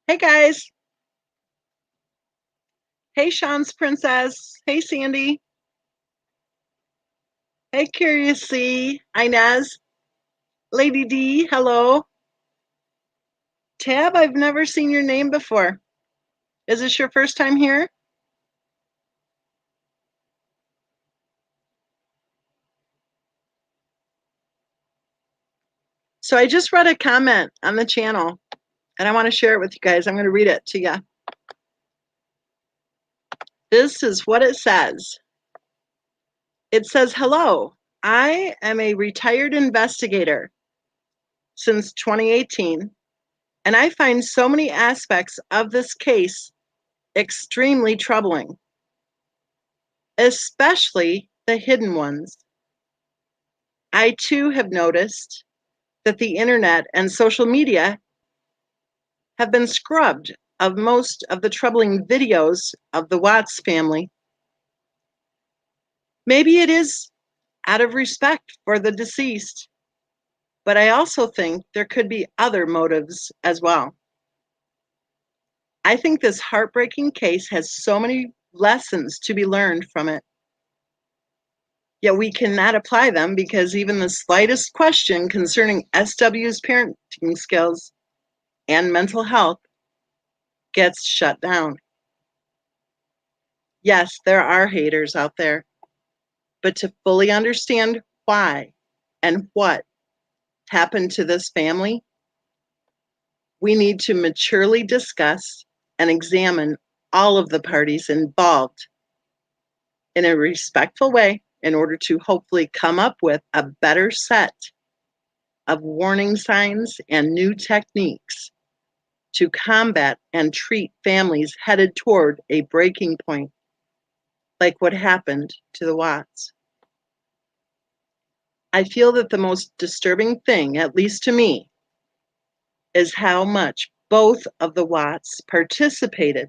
Hey guys. Hey Sean's Princess. Hey Sandy. Hey Curious C. Inez. Lady D. Hello. Tab, I've never seen your name before. Is this your first time here? So I just read a comment on the channel and I want to share it with you guys. I'm going to read it to you. This is what it says. It says, hello, I am a retired investigator since 2018, and I find so many aspects of this case extremely troubling, especially the hidden ones. I too have noticed that the internet and social media have been scrubbed of most of the troubling videos of the Watts family. Maybe it is out of respect for the deceased, but I also think there could be other motives as well. I think this heartbreaking case has so many lessons to be learned from it. Yet we cannot apply them because even the slightest question concerning SW's parenting skills and mental health gets shut down. Yes, there are haters out there, but to fully understand why and what happened to this family, we need to maturely discuss and examine all of the parties involved in a respectful way in order to hopefully come up with a better set of warning signs and new techniques to combat and treat families headed toward a breaking point, like what happened to the Watts. I feel that the most disturbing thing, at least to me, is how much both of the Watts participated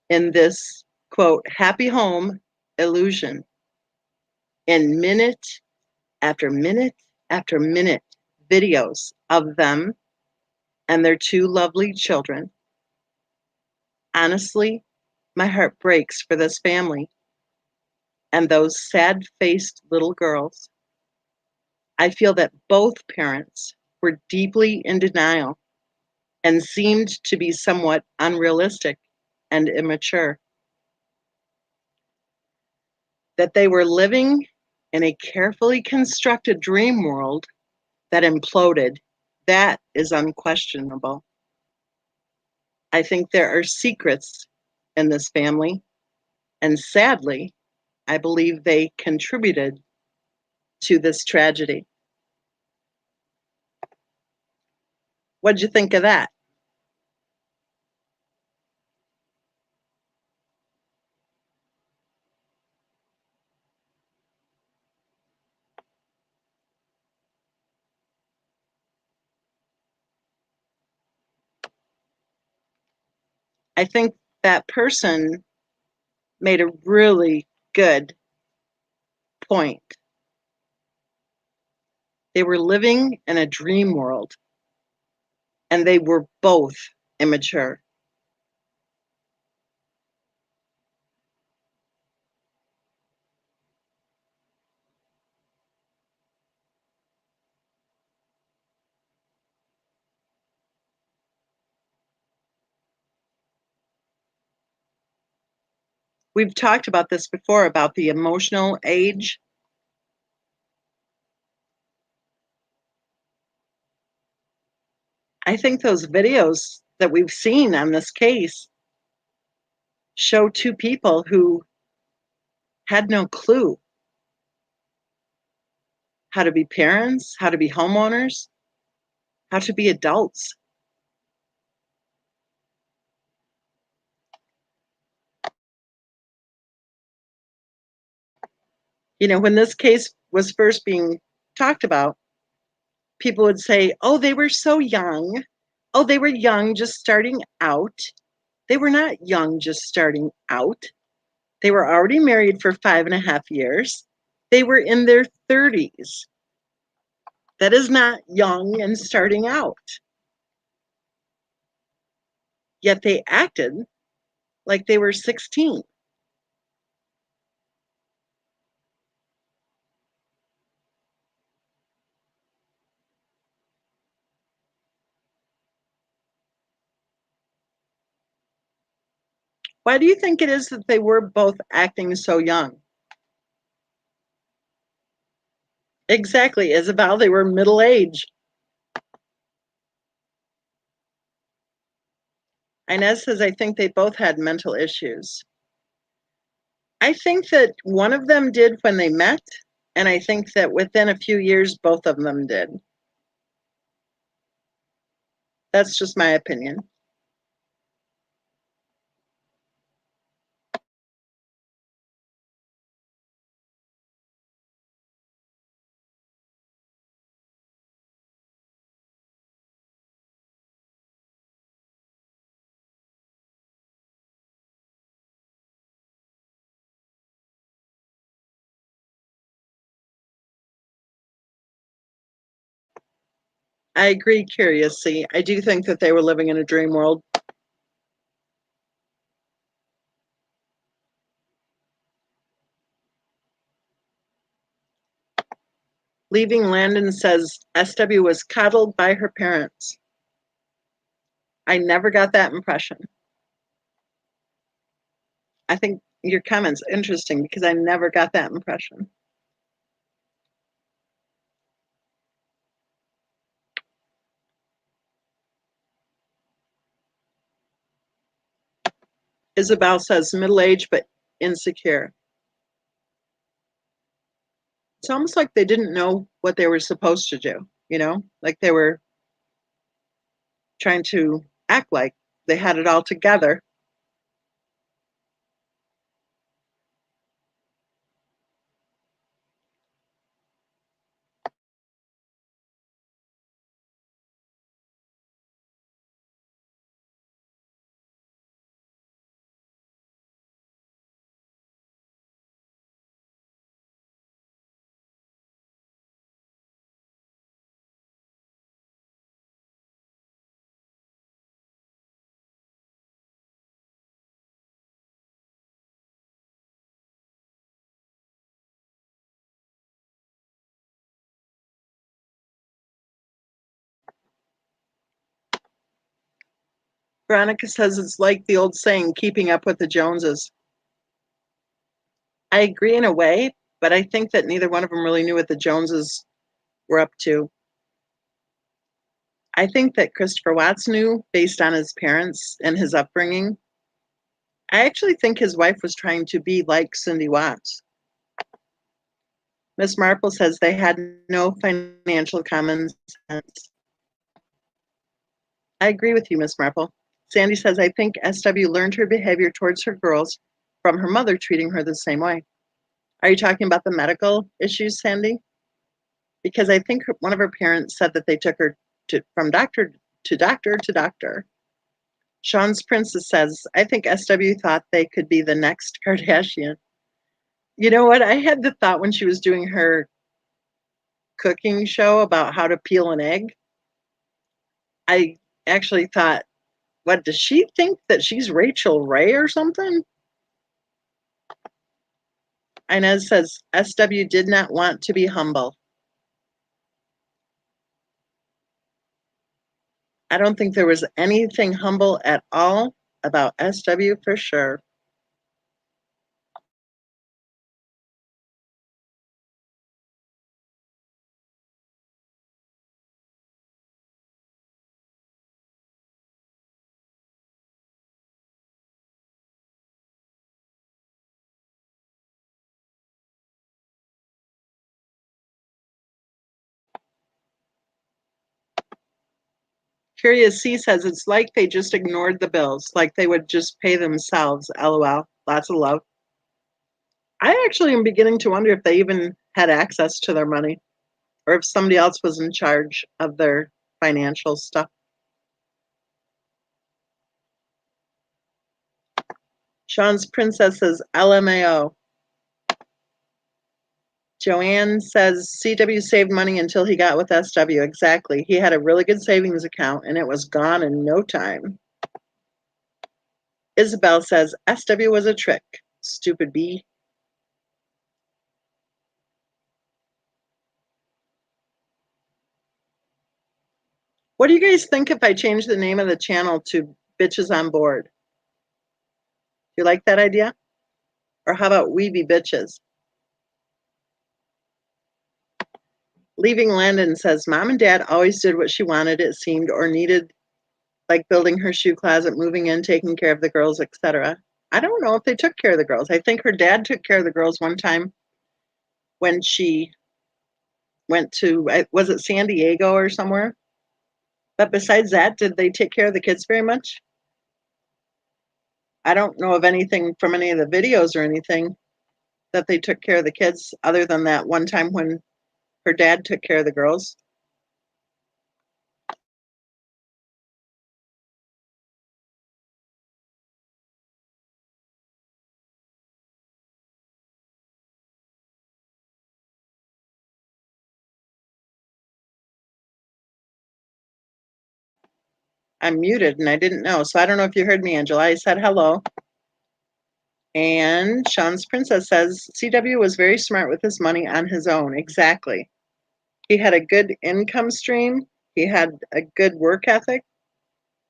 in this, quote, happy home illusion in minute after minute after minute videos of them and their two lovely children. Honestly, my heart breaks for this family and those sad-faced little girls. I feel that both parents were deeply in denial and seemed to be somewhat unrealistic and immature. That they were living in a carefully constructed dream world that imploded, that is unquestionable. I think there are secrets in this family, and sadly, I believe they contributed to this tragedy. What'd you think of that? I think that person made a really good point. They were living in a dream world, and they were both immature. We've talked about this before about the emotional age. I think those videos that we've seen on this case show two people who had no clue how to be parents, how to be homeowners, how to be adults. You know, when this case was first being talked about, people would say, oh, they were so young. Oh, they were young, just starting out. They were not young, just starting out. They were already married for 5.5 years. They were in their 30s. That is not young and starting out. yet they acted like they were 16. Why do you think it is that they were both acting so young? Exactly, Isabel, they were middle age. Inez says, I think they both had mental issues. I think that one of them did when they met, and I think that within a few years, both of them did. That's just my opinion. I agree, Curiously. I do think that they were living in a dream world. Leaving Landon says SW was coddled by her parents. I never got that impression. I think your comment's interesting because I never got that impression. Isabel says middle aged but insecure. It's almost like they didn't know what they were supposed to do, like they were trying to act like they had it all together. Veronica says it's like the old saying, keeping up with the Joneses. I agree in a way, but I think that neither one of them really knew what the Joneses were up to. I think that Christopher Watts knew based on his parents and his upbringing. I actually think his wife was trying to be like Cindy Watts. Miss Marple says they had no financial common sense. I agree with you, Miss Marple. Sandy says, I think SW learned her behavior towards her girls from her mother treating her the same way. Are you talking about the medical issues, Sandy? Because I think one of her parents said that they took her from doctor to doctor to doctor. Sean's Princess says, I think SW thought they could be the next Kardashian. You know what? I had the thought when she was doing her cooking show about how to peel an egg. I actually thought, what does she think that she's Rachel Ray or something? Inez says, SW did not want to be humble. I don't think there was anything humble at all about SW for sure. Curious C says it's like they just ignored the bills, like they would just pay themselves. LOL. Lots of love. I actually am beginning to wonder if they even had access to their money or if somebody else was in charge of their financial stuff. Sean's Princess says LMAO. Joanne says CW saved money until he got with SW. Exactly. He had a really good savings account and it was gone in no time. Isabel says, SW was a trick. Stupid bee. What do you guys think if I change the name of the channel to Bitches on Board? Do you like that idea? Or how about We Be Bitches? Leaving Landon says, Mom and Dad always did what she wanted, it seemed, or needed, like building her shoe closet, moving in, taking care of the girls, etc. I don't know if they took care of the girls. I think her dad took care of the girls one time when she went to, was it San Diego or somewhere? But besides that, did they take care of the kids very much? I don't know of anything from any of the videos or anything that they took care of the kids other than that one time when her dad took care of the girls. I'm muted and I didn't know. So I don't know if you heard me, Angela. I said hello. And Sean's Princess says, CW was very smart with his money on his own. Exactly. He had a good income stream. He had a good work ethic.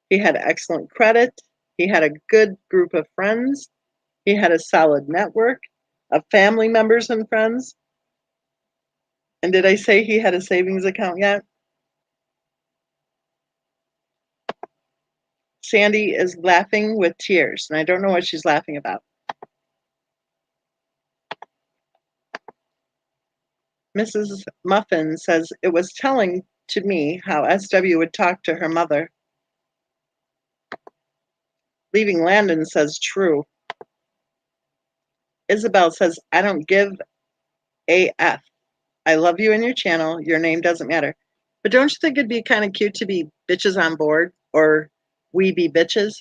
He had excellent credit. He had a good group of friends. He had a solid network of family members and friends. And did I say he had a savings account yet? Sandy is laughing with tears, and I don't know what she's laughing about. Mrs. Muffin says, it was telling to me how SW would talk to her mother. Leaving Landon says, true. Isabel says, I don't give a F. I love you and your channel. Your name doesn't matter. But don't you think it'd be kind of cute to be Bitches on Board or We Be Bitches?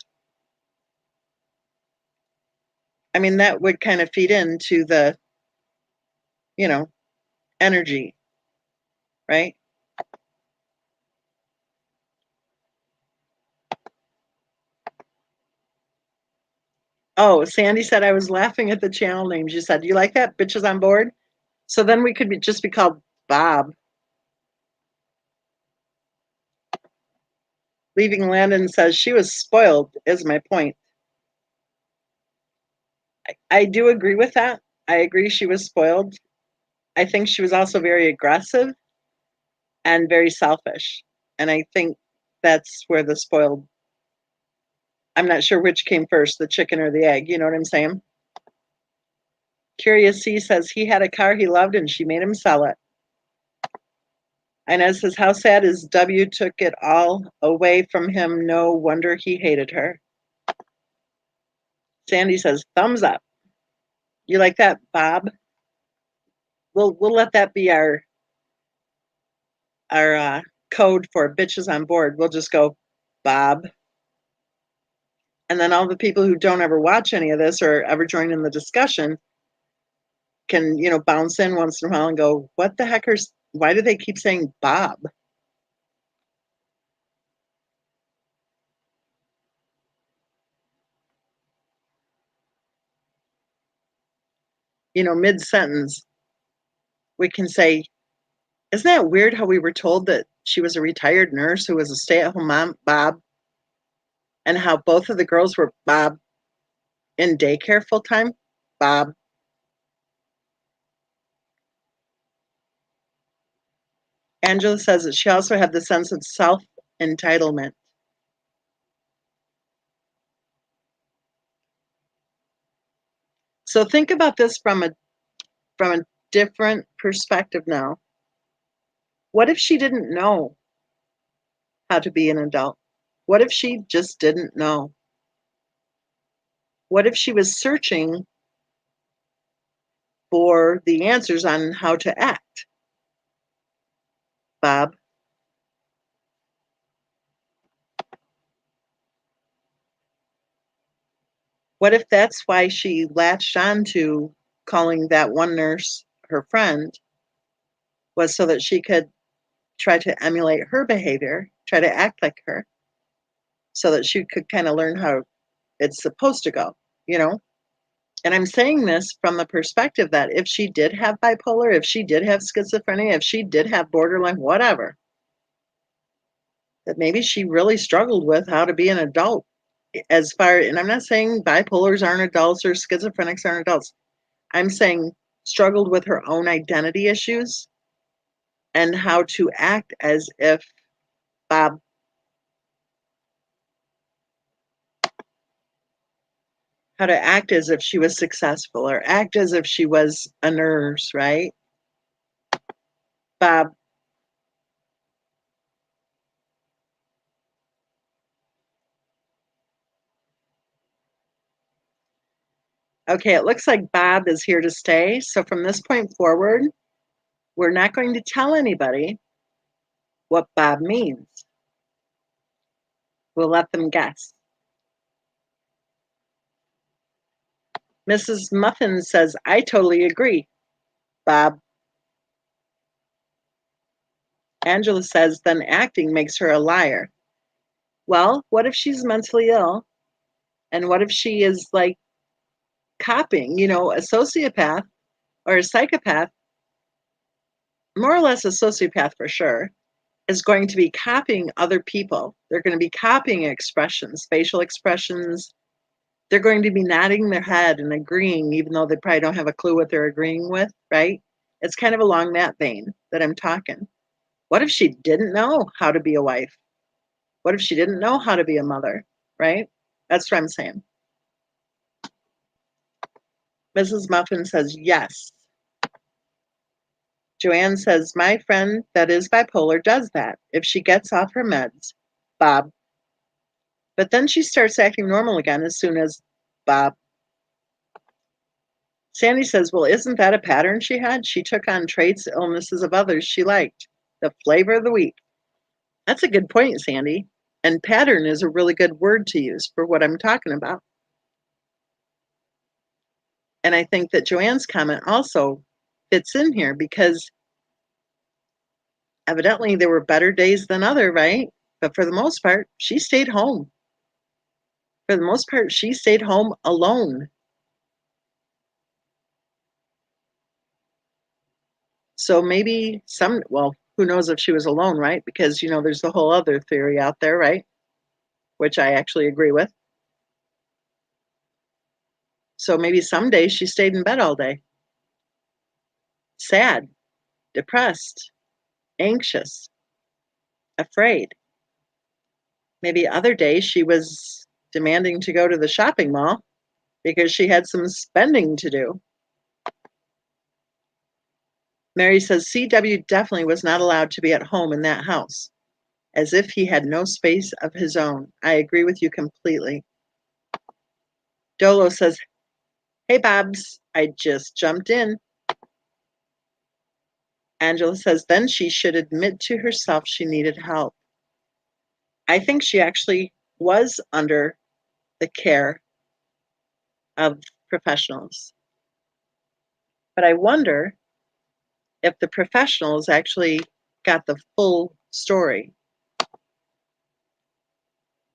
I mean, that would kind of feed into the, energy, right? Oh, Sandy said I was laughing at the channel names. You said, you like that? Bitches on Board? So then we could just be called Bob. Leaving Landon says she was spoiled, is my point. I do agree with that. I agree she was spoiled. I think she was also very aggressive and very selfish. And I think that's where the spoiled, I'm not sure which came first, the chicken or the egg. You know what I'm saying? Curious C says he had a car he loved and she made him sell it. Inez says, how sad is W took it all away from him. No wonder he hated her. Sandy says, thumbs up. You like that, Bob? We'll let that be our code for Bitches on Board. We'll just go Bob. And then all the people who don't ever watch any of this or ever join in the discussion can, bounce in once in a while and go, what the heck why do they keep saying Bob? Mid-sentence, we can say, isn't that weird how we were told that she was a retired nurse who was a stay-at-home mom, Bob, and how both of the girls were Bob in daycare full-time? Bob. Angela says that she also had the sense of self-entitlement. So think about this from a different perspective now. What if she didn't know how to be an adult? What if she just didn't know? What if she was searching for the answers on how to act? Bob. What if that's why she latched on to calling that one nurse her friend, was so that she could try to emulate her behavior, try to act like her, so that she could kind of learn how it's supposed to go, you know? And I'm saying this from the perspective that if she did have bipolar, if she did have schizophrenia, if she did have borderline, whatever, that maybe she really struggled with how to be an adult. As far, and I'm not saying bipolars aren't adults or schizophrenics aren't adults. I'm saying struggled with her own identity issues and how to act as if Bob, how to act as if she was successful or act as if she was a nurse, right? Bob, okay, it looks like Bob is here to stay. So from this point forward, we're not going to tell anybody what Bob means. We'll let them guess. Mrs. Muffin says, I totally agree, Bob. Angela says, then acting makes her a liar. Well, what if she's mentally ill? And what if she is like copying, a sociopath or a psychopath, more or less a sociopath for sure, is going to be copying other people. They're going to be copying expressions, facial expressions. They're going to be nodding their head and agreeing, even though they probably don't have a clue what they're agreeing with, right? It's kind of along that vein that I'm talking. What if she didn't know how to be a wife? What if she didn't know how to be a mother, right? That's what I'm saying. Mrs. Muffin says, yes. Joanne says, my friend that is bipolar does that if she gets off her meds, Bob. But then she starts acting normal again as soon as Bob. Sandy says, well, isn't that a pattern she had? She took on traits, illnesses of others she liked. The flavor of the week. That's a good point, Sandy. And pattern is a really good word to use for what I'm talking about. And I think that Joanne's comment also fits in here because evidently there were better days than other, right? But for the most part, she stayed home. For the most part, she stayed home alone. So maybe well, who knows if she was alone, right? Because, there's the whole other theory out there, right? Which I actually agree with. So maybe some days she stayed in bed all day. Sad, depressed, anxious, afraid. Maybe other days she was demanding to go to the shopping mall because she had some spending to do. Mary says CW definitely was not allowed to be at home in that house, as if he had no space of his own. I agree with you completely. Dolo says, hey, Babs, I just jumped in. Angela says, then she should admit to herself she needed help. I think she actually was under the care of professionals. But I wonder if the professionals actually got the full story.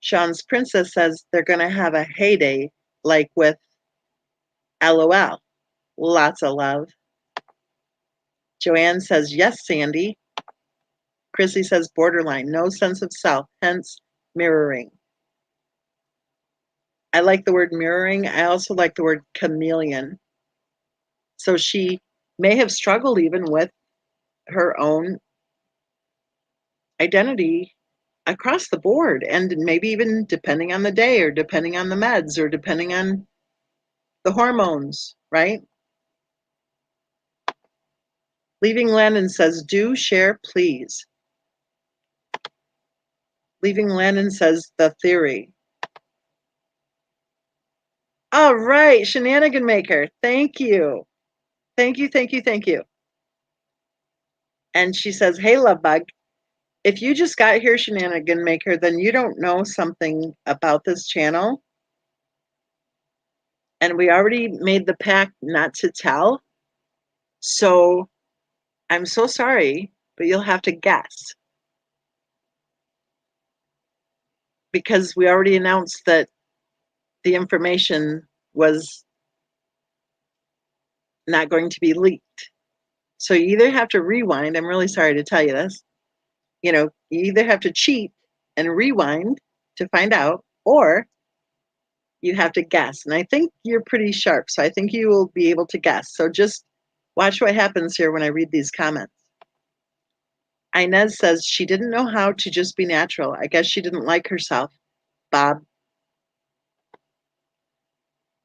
Sean's Princess says they're going to have a heyday like with LOL. Lots of love. Joanne says, yes, Sandy. Chrissy says borderline, no sense of self, hence mirroring. I like the word mirroring. I also like the word chameleon. So she may have struggled even with her own identity across the board, and maybe even depending on the day or depending on the meds or depending on the hormones, right? Leaving Landon says, do share, please. Leaving Landon says, the theory. All right, Shenanigan Maker, thank you. Thank you, thank you, thank you. And she says, hey, love bug, if you just got here, Shenanigan Maker, then you don't know something about this channel. And we already made the pact not to tell. So I'm so sorry, but you'll have to guess. Because we already announced that the information was not going to be leaked. So you either have to rewind, I'm really sorry to tell you this, you either have to cheat and rewind to find out, or you have to guess. And I think you're pretty sharp, so I think you will be able to guess. So just watch what happens here when I read these comments. Inez says she didn't know how to just be natural. I guess she didn't like herself. Bob.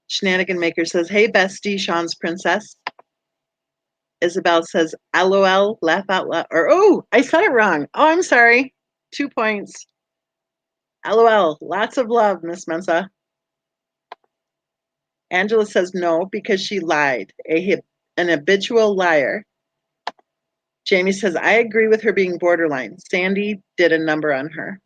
Shenanigan Maker says, hey, bestie, Sean's princess. Isabel says, LOL, laugh out loud. Or, oh, I said it wrong. Oh, I'm sorry. 2 points. LOL, lots of love, Miss Mensa. Angela says no because she lied, an habitual liar. Jamie says, I agree with her being borderline. Sandy did a number on her.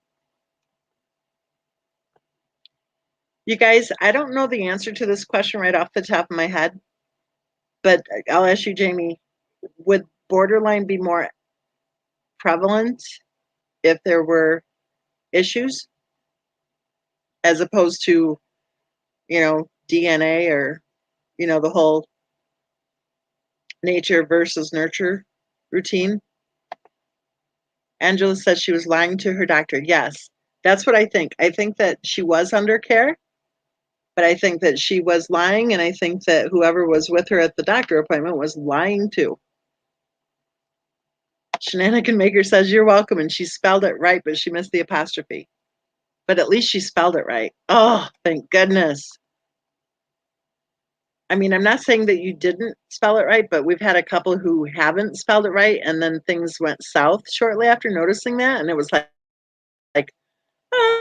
You guys, I don't know the answer to this question right off the top of my head, but I'll ask you, Jamie, would borderline be more prevalent if there were issues as opposed to, DNA or, the whole nature versus nurture routine? Angela says she was lying to her doctor. Yes, that's what I think. I think that she was under care, but I think that she was lying, and I think that whoever was with her at the doctor appointment was lying too. Shenanigan Maker says you're welcome, and she spelled it right, but she missed the apostrophe. But at least she spelled it right. Oh, thank goodness. I mean, I'm not saying that you didn't spell it right, but we've had a couple who haven't spelled it right, and then things went south shortly after noticing that, and it was like ah.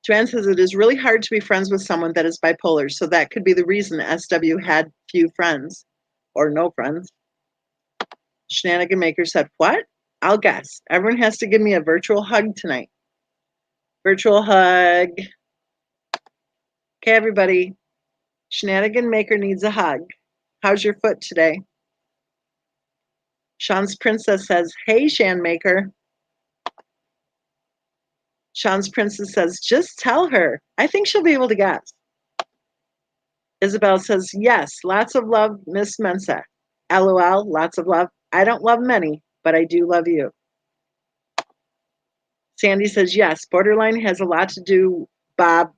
Joanne says it is really hard to be friends with someone that is bipolar, so that could be the reason SW had few friends, or no friends. Shenanigan Maker said, what? I'll guess. Everyone has to give me a virtual hug tonight. Virtual hug. Okay, everybody. Shenanigan Maker needs a hug. How's your foot today? Sean's Princess says, hey, Shan Maker. Sean's Princess says, just tell her. I think she'll be able to guess. Isabel says, yes, lots of love, Miss Mensa. LOL, lots of love. I don't love many, but I do love you. Sandy says, yes, borderline has a lot to do, Bob,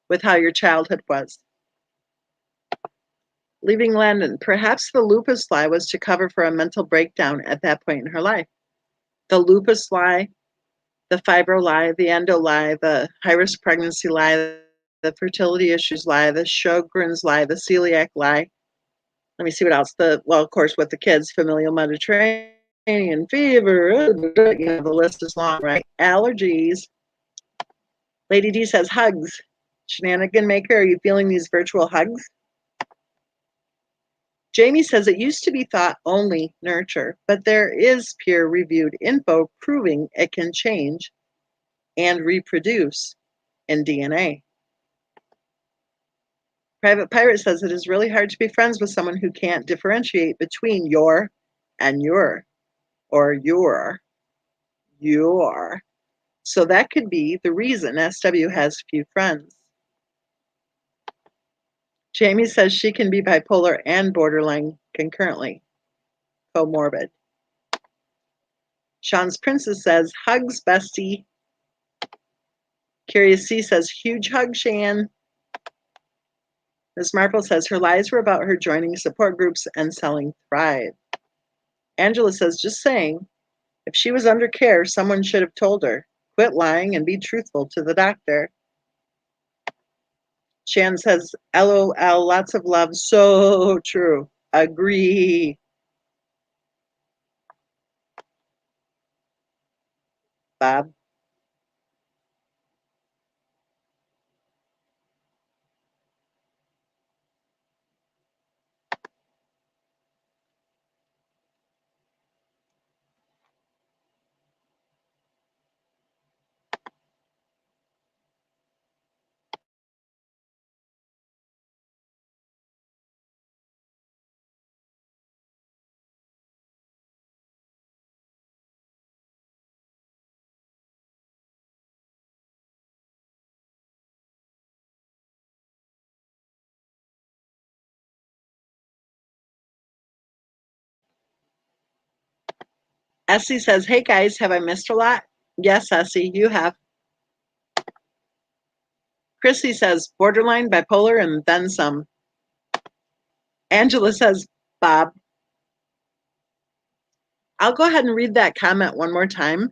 with how your childhood was. Leaving Landon, perhaps the lupus lie was to cover for a mental breakdown at that point in her life. The lupus lie, the fibro lie, the endo lie, the high-risk pregnancy lie, the fertility issues lie, the Sjogren's lie, the celiac lie. Let me see what else. Of course, with the kids, familial Mediterranean fever, the list is long, right? Allergies. Lady D says, hugs. Shenanigan Maker, are you feeling these virtual hugs? Jamie says it used to be thought only nurture, but there is peer-reviewed info proving it can change and reproduce in DNA. Private Pirate says it is really hard to be friends with someone who can't differentiate between your and your, or your. So that could be the reason SW has few friends. Jamie says she can be bipolar and borderline concurrently, comorbid. Sean's Princess says, hugs, bestie. Curious C says, huge hug, Shan. Miss Marple says her lies were about her joining support groups and selling Thrive. Angela says, just saying, if she was under care, someone should have told her. Quit lying and be truthful to the doctor. Shan says, LOL, lots of love. So true. Agree. Bob. Essie says, hey guys, have I missed a lot? Yes, Essie, you have. Chrissy says, borderline, bipolar, and then some. Angela says, Bob. I'll go ahead and read that comment one more time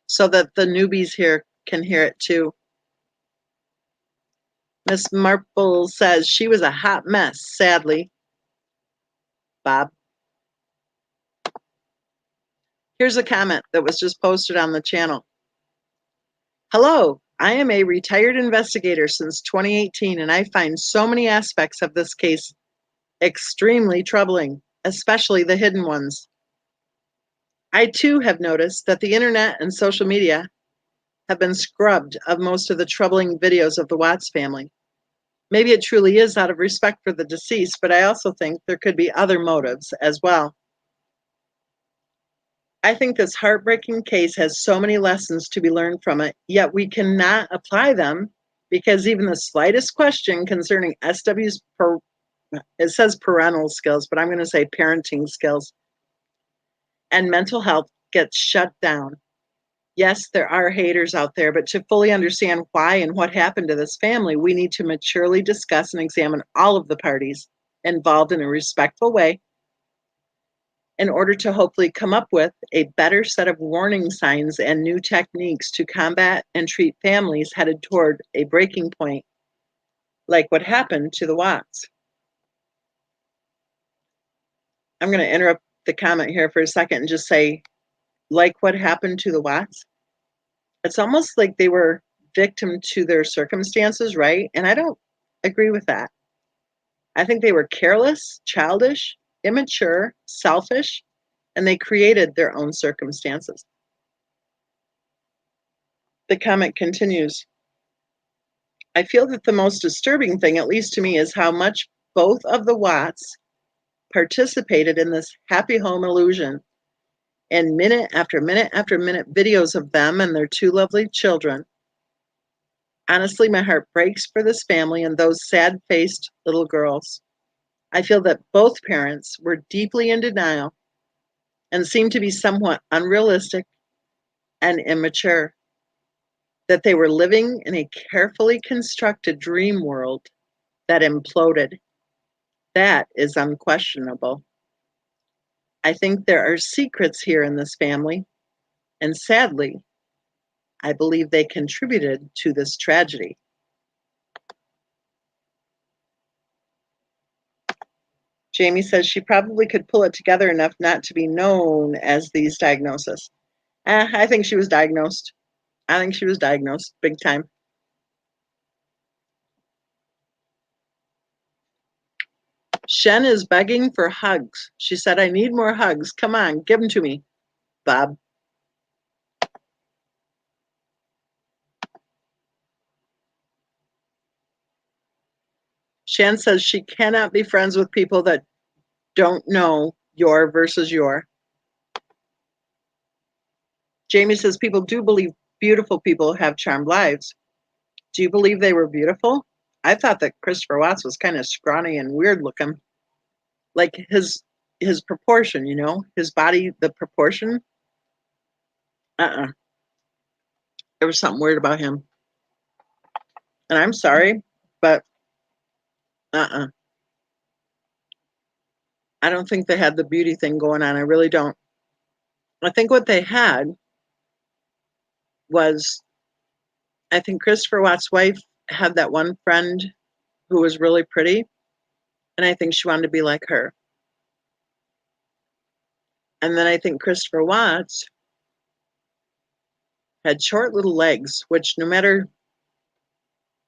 so that the newbies here can hear it too. Miss Marple says, she was a hot mess, sadly. Bob. Here's a comment that was just posted on the channel. Hello, I am a retired investigator since 2018, and I find so many aspects of this case extremely troubling, especially the hidden ones. I too have noticed that the internet and social media have been scrubbed of most of the troubling videos of the Watts family. Maybe it truly is out of respect for the deceased, but I also think there could be other motives as well. I think this heartbreaking case has so many lessons to be learned from it, yet we cannot apply them because even the slightest question concerning SW's, it says parental skills, but I'm going to say parenting skills, and mental health gets shut down. Yes, there are haters out there, but to fully understand why and what happened to this family, we need to maturely discuss and examine all of the parties involved in a respectful way in order to hopefully come up with a better set of warning signs and new techniques to combat and treat families headed toward a breaking point, like what happened to the Watts. I'm going to interrupt the comment here for a second and just say, like what happened to the Watts? It's almost like they were victim to their circumstances, right? And I don't agree with that. I think they were careless, childish, immature, selfish, and they created their own circumstances. The comment continues. I feel that the most disturbing thing, at least to me, is how much both of the Watts participated in this happy home illusion. And minute after minute after minute, videos of them and their two lovely children. Honestly, my heart breaks for this family and those sad-faced little girls. I feel that both parents were deeply in denial and seemed to be somewhat unrealistic and immature, that they were living in a carefully constructed dream world that imploded. That is unquestionable. I think there are secrets here in this family, and sadly, I believe they contributed to this tragedy. Jamie says she probably could pull it together enough not to be known as these diagnoses. I think she was diagnosed. I think she was diagnosed big time. Shen is begging for hugs. She said, I need more hugs. Come on, give them to me, Bob. Shen says she cannot be friends with people that don't know your versus your. Jamie says people do believe beautiful people have charmed lives. Do you believe they were beautiful? I thought that Christopher Watts was kind of scrawny and weird looking. Like his proportion, you know, his body, the proportion. There was something weird about him. And I'm sorry, but I don't think they had the beauty thing going on. I really don't. I think what they had was, I think Christopher Watts' wife had that one friend who was really pretty, and I think she wanted to be like her. And then I think Christopher Watts had short little legs, which no matter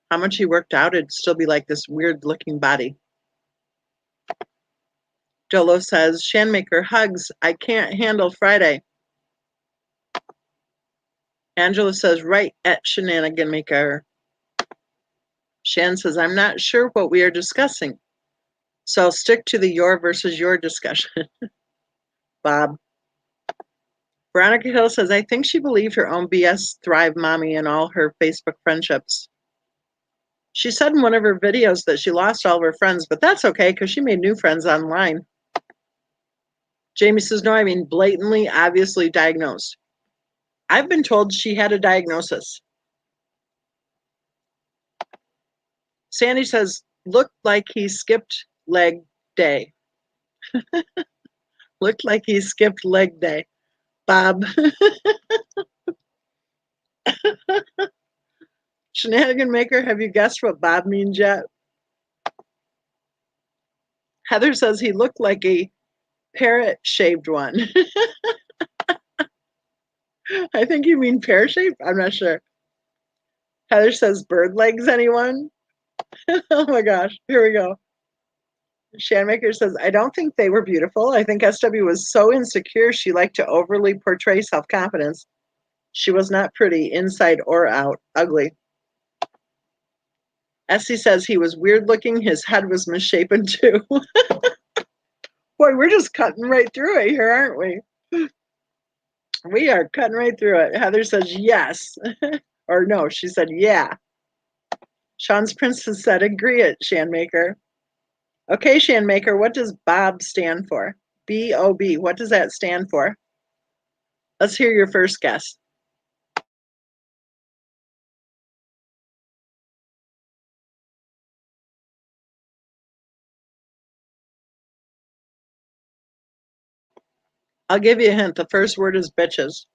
how much he worked out, it'd still be like this weird looking body. Jolo says, Shanmaker hugs, I can't handle Friday. Angela says, right at Shenanigan Maker. Shan says, I'm not sure what we are discussing, so I'll stick to the your versus your discussion. Bob. Veronica Hill says, I think she believed her own BS Thrive Mommy and all her Facebook friendships. She said in one of her videos that she lost all of her friends, but that's okay because she made new friends online. Jamie says, no, I mean blatantly, obviously diagnosed. I've been told she had a diagnosis. Sandy says, looked like he skipped leg day. Looked like he skipped leg day. Bob. Shenanigan Maker, have you guessed what Bob means yet? Heather says he looked like a parrot-shaped one. I think you mean pear-shaped? I'm not sure. Heather says bird legs, anyone? Oh my gosh, here we go. Shanmaker says, I don't think they were beautiful. I think SW was so insecure she liked to overly portray self-confidence. She was not pretty, inside or out. Ugly. Essie says he was weird looking. His head was misshapen too. Boy, we're just cutting right through it here, aren't we? We are cutting right through it. Heather says yes. Or no, she said yeah. Sean's Princess said agree it, Shanmaker. Okay, Shanmaker, what does Bob stand for? B-O-B. What does that stand for? Let's hear your first guess. I'll give you a hint. The first word is bitches.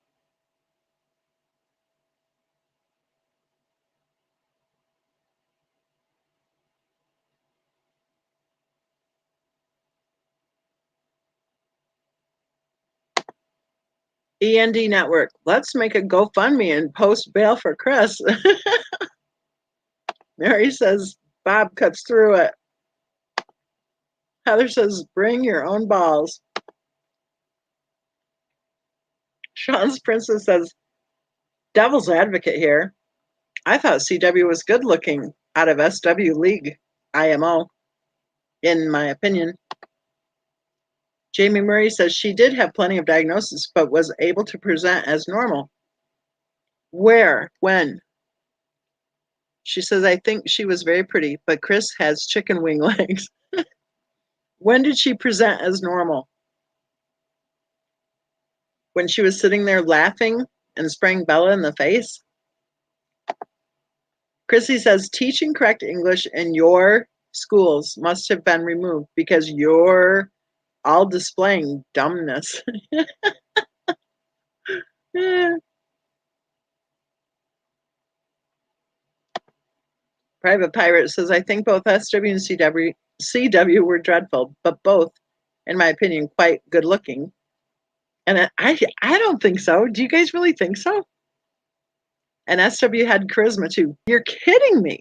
END Network. Let's make a GoFundMe and post bail for Chris. Mary says Bob cuts through it. Heather says bring your own balls. Sean's Princess says devil's advocate here. I thought CW was good looking out of SW League IMO, in my opinion. Jamie Murray says she did have plenty of diagnosis, but was able to present as normal. Where? When? She says, I think she was very pretty, but Chris has chicken wing legs. When did she present as normal? When she was sitting there laughing and spraying Bella in the face? Chrissy says, teaching correct English in your schools must have been removed because you're all displaying dumbness. Yeah. Private Pirate says, I think both SW and CW were dreadful, but both, in my opinion, quite good looking. And I don't think so. Do you guys really think so? And SW had charisma too. You're kidding me.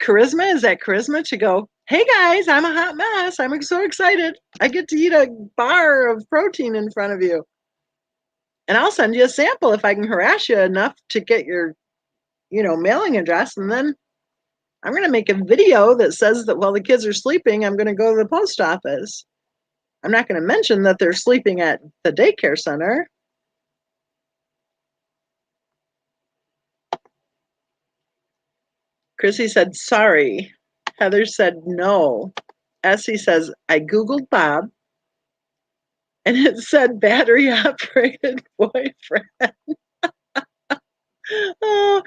Charisma? Is that charisma to go, hey guys, I'm a hot mess. I'm so excited. I get to eat a bar of protein in front of you. And I'll send you a sample if I can harass you enough to get your, mailing address. And then I'm going to make a video that says that while the kids are sleeping, I'm going to go to the post office. I'm not going to mention that they're sleeping at the daycare center. Chrissy said, sorry. Heather said, no. Essie says, I Googled Bob and it said battery operated boyfriend. Oh,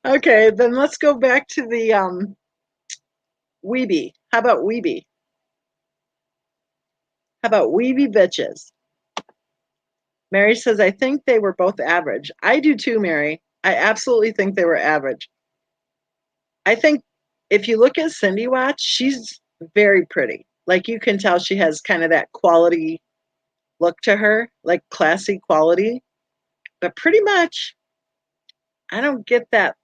okay, then let's go back to the Weeby. How about Weeby? How about Weeby bitches? Mary says, I think they were both average. I do too, Mary. I absolutely think they were average. I think if you look at Cindy Watch, she's very pretty. Like you can tell she has kind of that quality look to her, like classy quality. But pretty much, I don't get that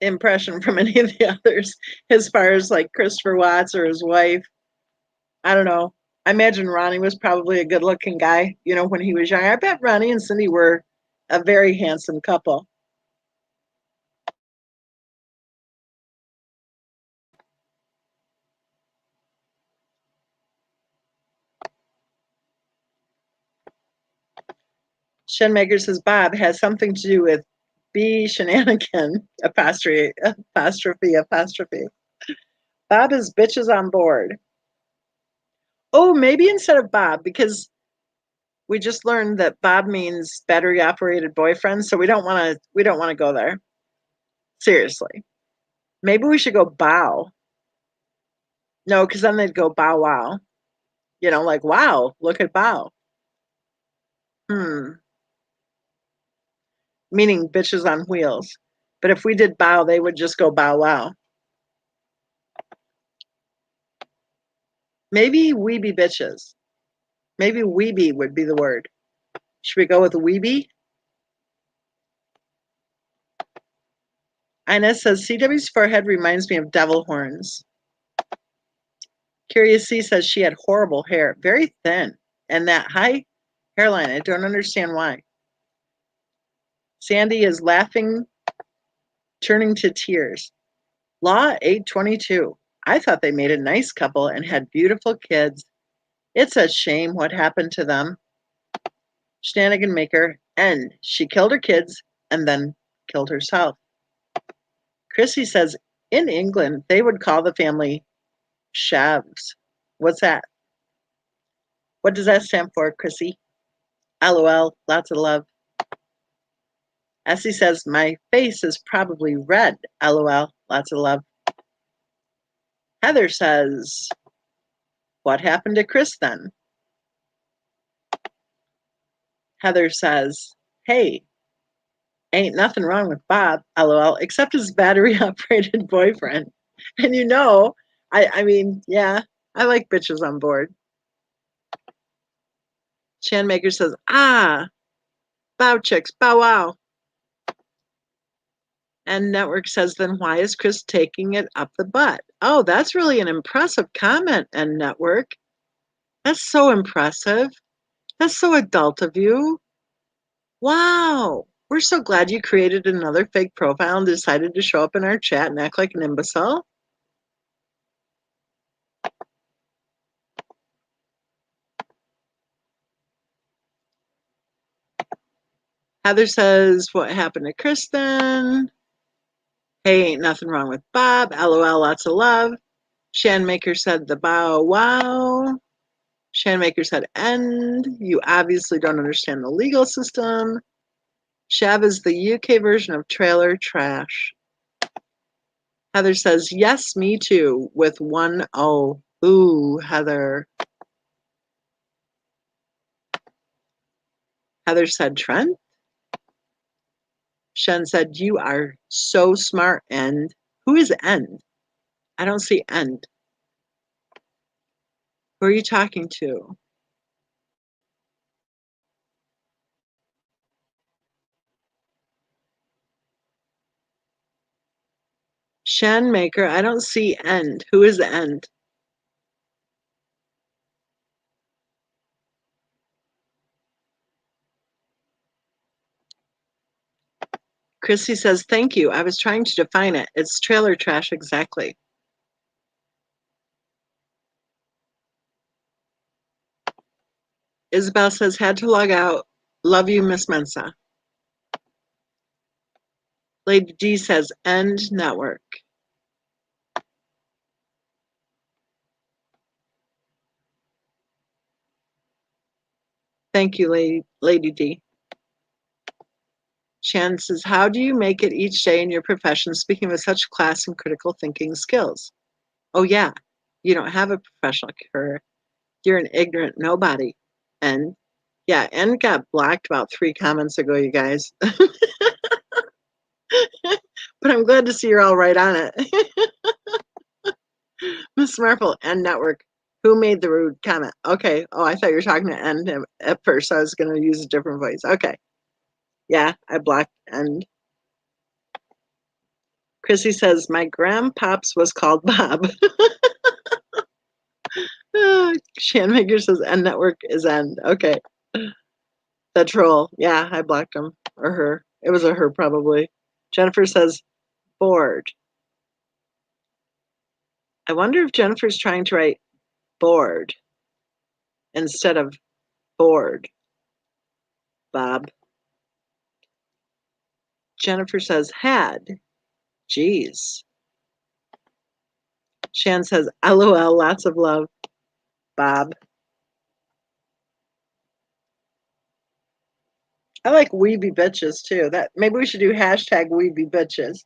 impression from any of the others as far as like Christopher Watts or his wife. I don't know. I imagine Ronnie was probably a good looking guy, when he was young. I bet Ronnie and Cindy were a very handsome couple. Shenmaker says Bob has something to do with B shenanigan apostrophe. Bob is bitches on board. Oh, maybe instead of Bob, because we just learned that Bob means battery operated boyfriend, so we don't wanna go there. Seriously. Maybe we should go bow. No, because then they'd go bow wow. Like, wow, look at bow. Hmm. Meaning bitches on wheels. But if we did bow, they would just go bow wow. Maybe weeby bitches. Maybe weeby would be the word. Should we go with weeby? Inez says CW's forehead reminds me of devil horns. Curious C says she had horrible hair, very thin, and that high hairline. I don't understand why. Sandy is laughing, turning to tears. Law 822. I thought they made a nice couple and had beautiful kids. It's a shame what happened to them. Shenanigan maker, and she killed her kids and then killed herself. Chrissy says in England they would call the family Shavs. What's that? What does that stand for, Chrissy? LOL, lots of love. Essie says my face is probably red. LOL, lots of love. Heather says, what happened to Chris then? Heather says, hey, ain't nothing wrong with Bob, LOL, except his battery operated boyfriend. And I mean, yeah, I like bitches on board. Shanmaker says, bow chicks, bow wow. And Network says, then why is Chris taking it up the butt? Oh, that's really an impressive comment, and Network. That's so impressive. That's so adult of you. Wow. We're so glad you created another fake profile and decided to show up in our chat and act like an imbecile. Heather says, what happened to Kristen? Hey, ain't nothing wrong with Bob. LOL, lots of love. Shanmaker said the bow wow. Shanmaker said end. You obviously don't understand the legal system. Shav is the UK version of trailer trash. Heather says, yes, me too, with one O. Ooh, Heather. Heather said, Trent. Shen said, you are so smart, End. Who is End? I don't see End. Who are you talking to? Shen Maker, I don't see End. Who is End? Chrissy says, thank you. I was trying to define it. It's trailer trash, exactly. Isabel says, had to log out. Love you, Miss Mensa. Lady D says, end network. Thank you, Lady D. Shan says, how do you make it each day in your profession speaking with such class and critical thinking skills? Oh, yeah, you don't have a professional career. You're an ignorant nobody. And yeah, N got blocked about 3 comments ago, you guys. But I'm glad to see you're all right on it. Miss Marple, N Network. Who made the rude comment? Okay. Oh, I thought you were talking to N at first. So I was going to use a different voice. Okay. Yeah, I blocked N. Chrissy says, my grandpops was called Bob. Shanmaker says, N Network is End. Okay. The troll. Yeah, I blocked him. Or her. It was a her, probably. Jennifer says, bored. I wonder if Jennifer's trying to write bored instead of bored. Bob. Jennifer says, had. Jeez. Shan says, LOL, lots of love. Bob. I like we be bitches too. That maybe we should do hashtag we be bitches.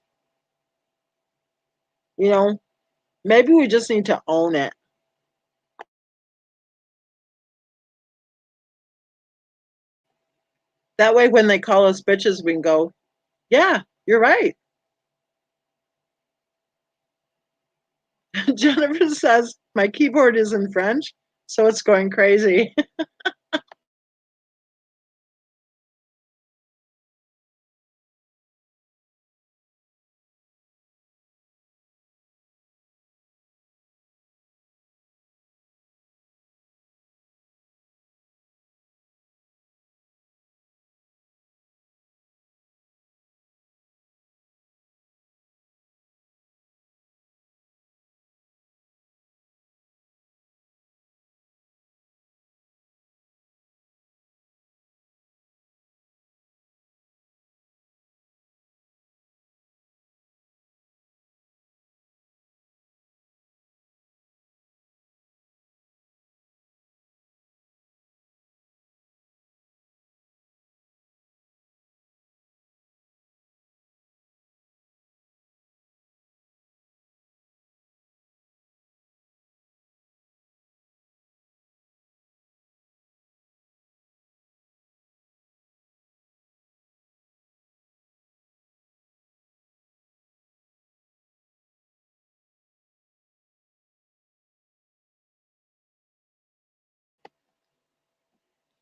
You know, maybe we just need to own it. That way when they call us bitches, we can go, yeah, you're right. Jennifer says, my keyboard is in French, so it's going crazy.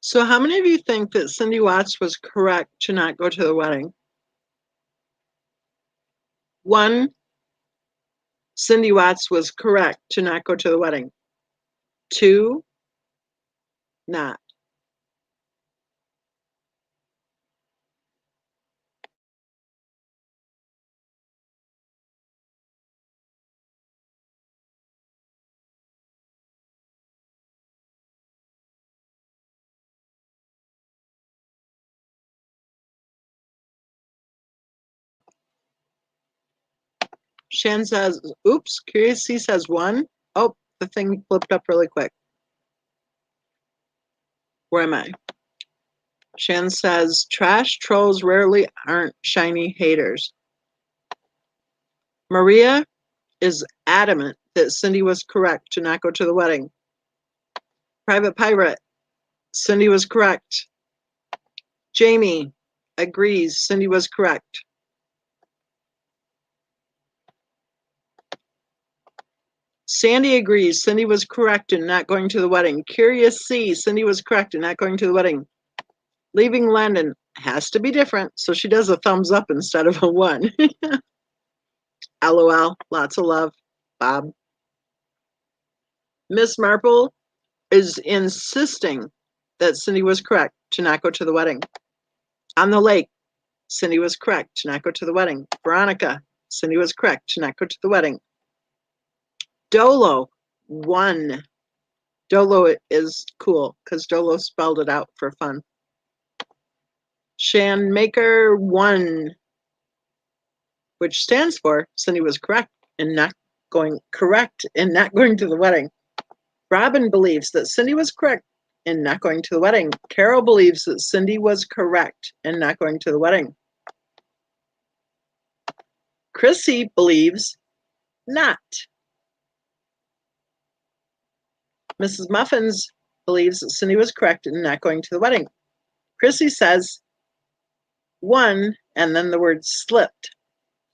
So how many of you think that Cindy Watts was correct to not go to the wedding? 1, Cindy Watts was correct to not go to the wedding. 2, not. Shan says, oops, Curious C says 1. Oh, the thing flipped up really quick. Where am I? Shan says, trash trolls rarely aren't shiny haters. Maria is adamant that Cindy was correct to not go to the wedding. Private Pirate, Cindy was correct. Jamie agrees Cindy was correct. Sandy agrees Cindy was correct in not going to the wedding. Curious C, Cindy was correct in not going to the wedding. Leaving London has to be different, so she does a thumbs up instead of a 1. LOL, lots of love, Bob. Miss Marple is insisting that Cindy was correct to not go to the wedding. On the lake, Cindy was correct to not go to the wedding. Veronica, Cindy was correct to not go to the wedding. Dolo, 1. Dolo is cool because Dolo spelled it out for fun. Shan Maker, 1, which stands for Cindy was correct in not going to the wedding. Robin believes that Cindy was correct in not going to the wedding. Carol believes that Cindy was correct in not going to the wedding. Chrissy believes not. Mrs. Muffins believes that Cindy was correct in not going to the wedding. Chrissy says 1, and then the word slipped.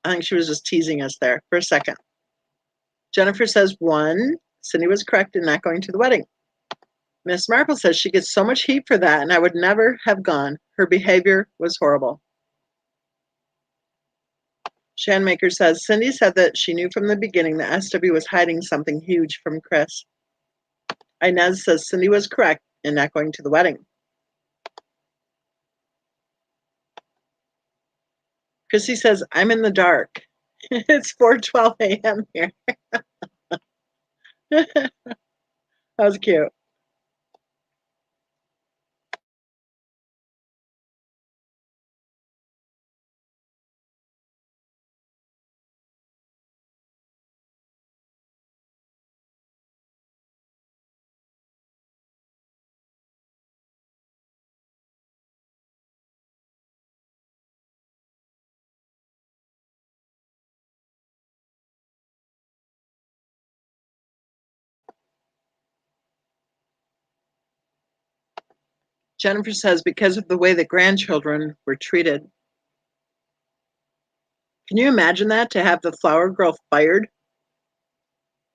I think she was just teasing us there for a second. Jennifer says 1, Cindy was correct in not going to the wedding. Miss Marple says she gets so much heat for that, and I would never have gone. Her behavior was horrible. Shanmaker says Cindy said that she knew from the beginning that SW was hiding something huge from Chris. Inez says Cindy was correct in not going to the wedding. Chrissy says, I'm in the dark. It's 4:12 a.m. here. That was cute. Jennifer says, because of the way the grandchildren were treated. Can you imagine that, to have the flower girl fired?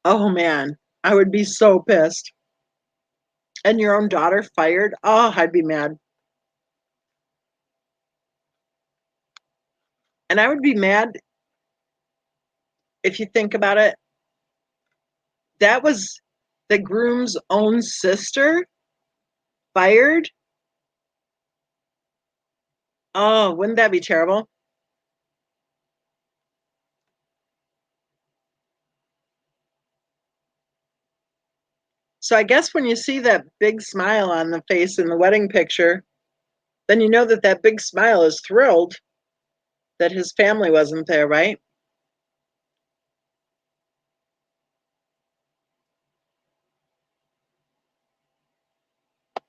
Oh man, I would be so pissed. And your own daughter fired? Oh, I'd be mad. And I would be mad if you think about it. That was the groom's own sister fired? Oh, wouldn't that be terrible? So I guess when you see that big smile on the face in the wedding picture, then you know that that big smile is thrilled that his family wasn't there, right?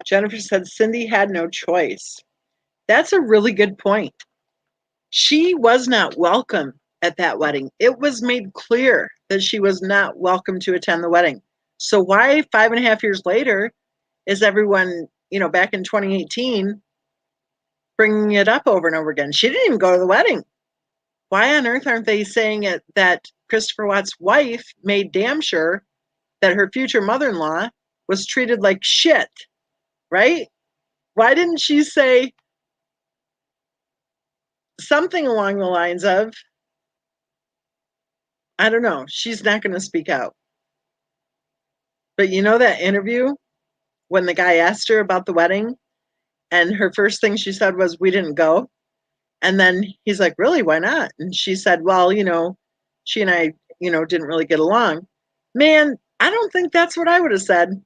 Jennifer said Cindy had no choice. That's a really good point. She was not welcome at that wedding. It was made clear that she was not welcome to attend the wedding. So why 5.5 years later is everyone, back in 2018 bringing it up over and over again? She didn't even go to the wedding. Why on earth aren't they saying it that Christopher Watt's wife made damn sure that her future mother-in-law was treated like shit, right? Why didn't she say something along the lines of, I don't know, she's not going to speak out. But that interview when the guy asked her about the wedding and her first thing she said was, we didn't go. And then he's like, really, why not? And she said, well, she and I, didn't really get along. Man, I don't think that's what I would have said.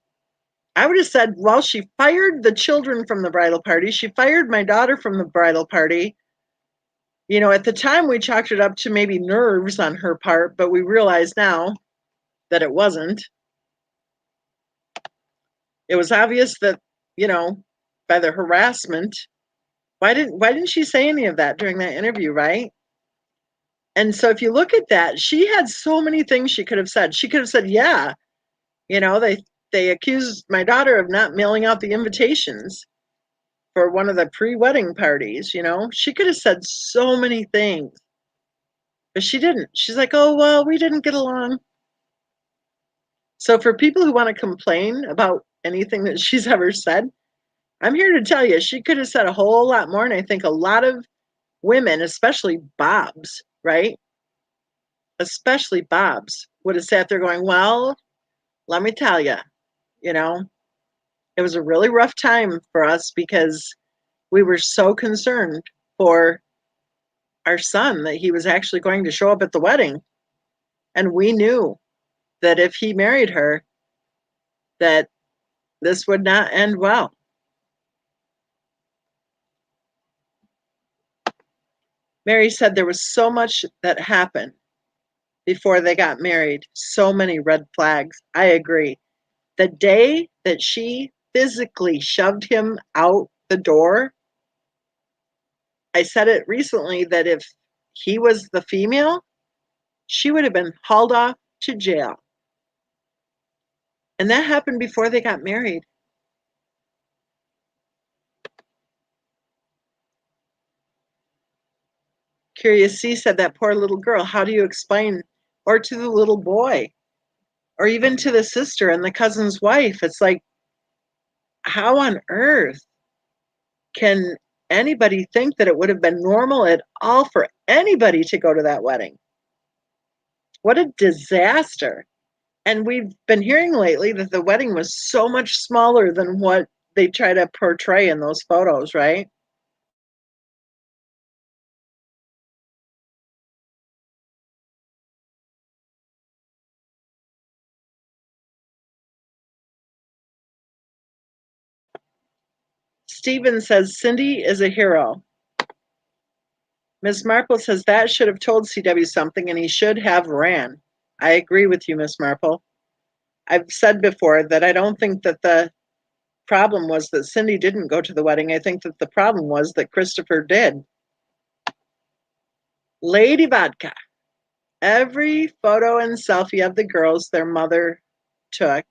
I would have said, well, she fired the children from the bridal party. She fired my daughter from the bridal party. At the time we chalked it up to maybe nerves on her part, but we realize now that it wasn't. It was obvious that, by the harassment. Why didn't she say any of that during that interview, right? And so if you look at that, she had so many things she could have said. She could have said, yeah, they accused my daughter of not mailing out the invitations for one of the pre-wedding parties. She could have said so many things, but she didn't. She's like, oh, well, we didn't get along. So for people who want to complain about anything that she's ever said, I'm here to tell you, she could have said a whole lot more. And I think a lot of women, especially Bob's, right? Especially Bob's, would have sat there going, well, let me tell you, you know, it was a really rough time for us because we were so concerned for our son that he was actually going to show up at the wedding. And we knew that if he married her, that this would not end well. Mary said there was so much that happened before they got married, so many red flags. I agree. The day that she physically shoved him out the door, I said it recently that if he was the female, she would have been hauled off to jail. And that happened before they got married. Curious C said, that poor little girl, how do you explain, or to the little boy, or even to the sister and the cousin's wife? It's like, how on earth can anybody think that it would have been normal at all for anybody to go to that wedding? What a disaster. And we've been hearing lately that the wedding was so much smaller than what they try to portray in those photos, right? Steven says Cindy is a hero. Miss Marple says that should have told CW something and he should have ran. I agree with you, Miss Marple. I've said before that I don't think that the problem was that Cindy didn't go to the wedding. I think that the problem was that Christopher did. Lady Vodka. Every photo and selfie of the girls their mother took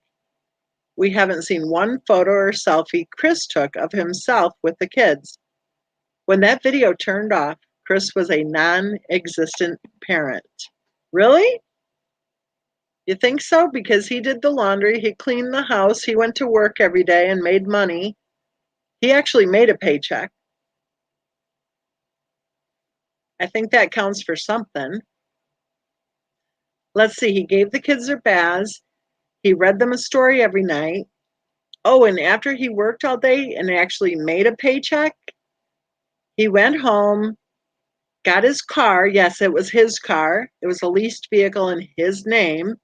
we haven't seen one photo or selfie Chris took of himself with the kids. When that video turned off, Chris was a non-existent parent. Really? You think so? Because he did the laundry, he cleaned the house, he went to work every day and made money. He actually made a paycheck. I think that counts for something. Let's see, he gave the kids their baths. He read them a story every night. Oh, and after he worked all day and actually made a paycheck, he went home, got his car. Yes, it was his car. It was a leased vehicle in his name.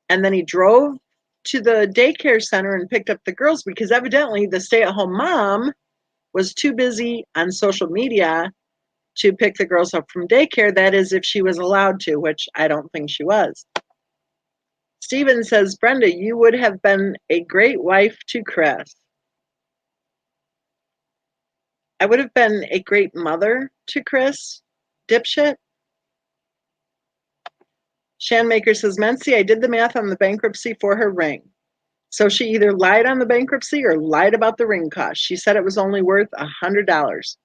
And then he drove to the daycare center and picked up the girls because evidently the stay-at-home mom was too busy on social media to pick the girls up from daycare. That is, if she was allowed to, which I don't think she was. Stephen says, Brenda, you would have been a great wife to Chris. I would have been a great mother to Chris, dipshit. Shanmaker says, Mensa, I did the math on the bankruptcy for her ring. So she either lied on the bankruptcy or lied about the ring cost. She said it was only worth $100.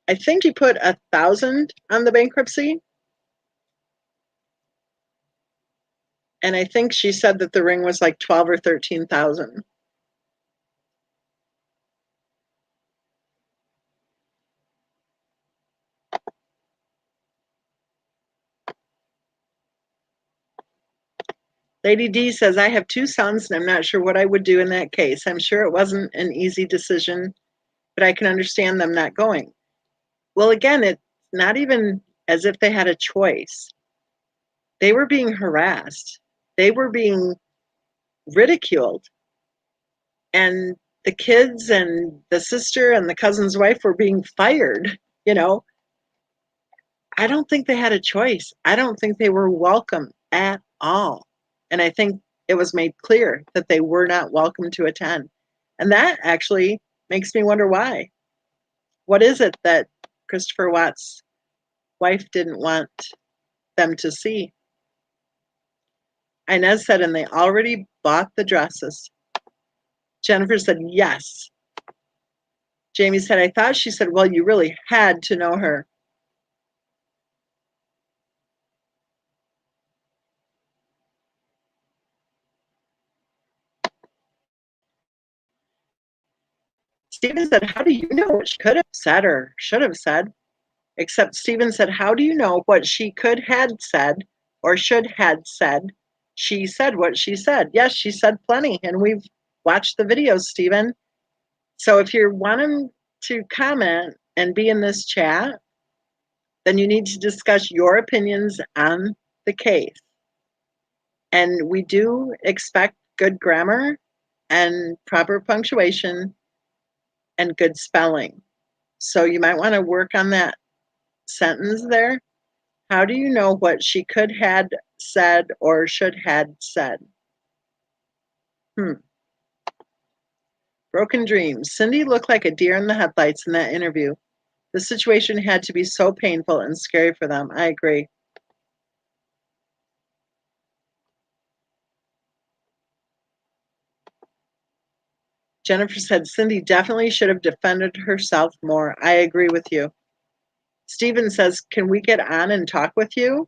I think she put 1,000 on the bankruptcy. And I think she said that the ring was like 12 or 13,000. Lady D says, I have 2 sons and I'm not sure what I would do in that case. I'm sure it wasn't an easy decision, but I can understand them not going. Well, again, it's not even as if they had a choice. They were being harassed. They were being ridiculed. And the kids and the sister and the cousin's wife were being fired, you know. I don't think they had a choice. I don't think they were welcome at all. And I think it was made clear that they were not welcome to attend. And that actually makes me wonder why. What is it that Christopher Watt's wife didn't want them to see? Inez said, and they already bought the dresses. Jennifer said, yes. Jamie said, I thought she said, well, you really had to know her. Stephen said, how do you know what she could have said or should have said? Except Stephen said, how do you know what she could had said or should had said? She said what she said. Yes, she said plenty, and we've watched the videos, Stephen. So if you're wanting to comment and be in this chat, then you need to discuss your opinions on the case. And we do expect good grammar and proper punctuation and good spelling. So you might want to work on that sentence there. How do you know what she could had said or should had said? Broken dreams. Cindy looked like a deer in the headlights in that interview. The situation had to be so painful and scary for them. I agree. Jennifer said Cindy definitely should have defended herself more. I agree with you. Stephen says, can we get on and talk with you?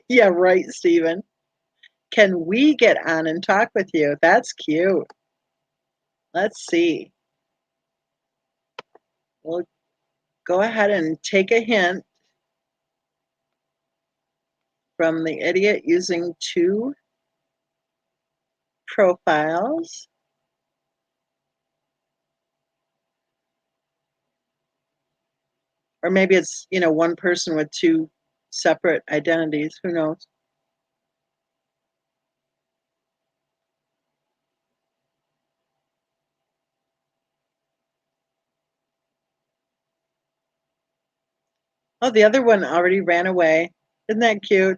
Yeah, right, Stephen. Can we get on and talk with you? That's cute. Let's see. We'll go ahead and take a hint from the idiot using 2 profiles. Or maybe it's, one person with 2 separate identities. Who knows? Oh, the other one already ran away. Isn't that cute?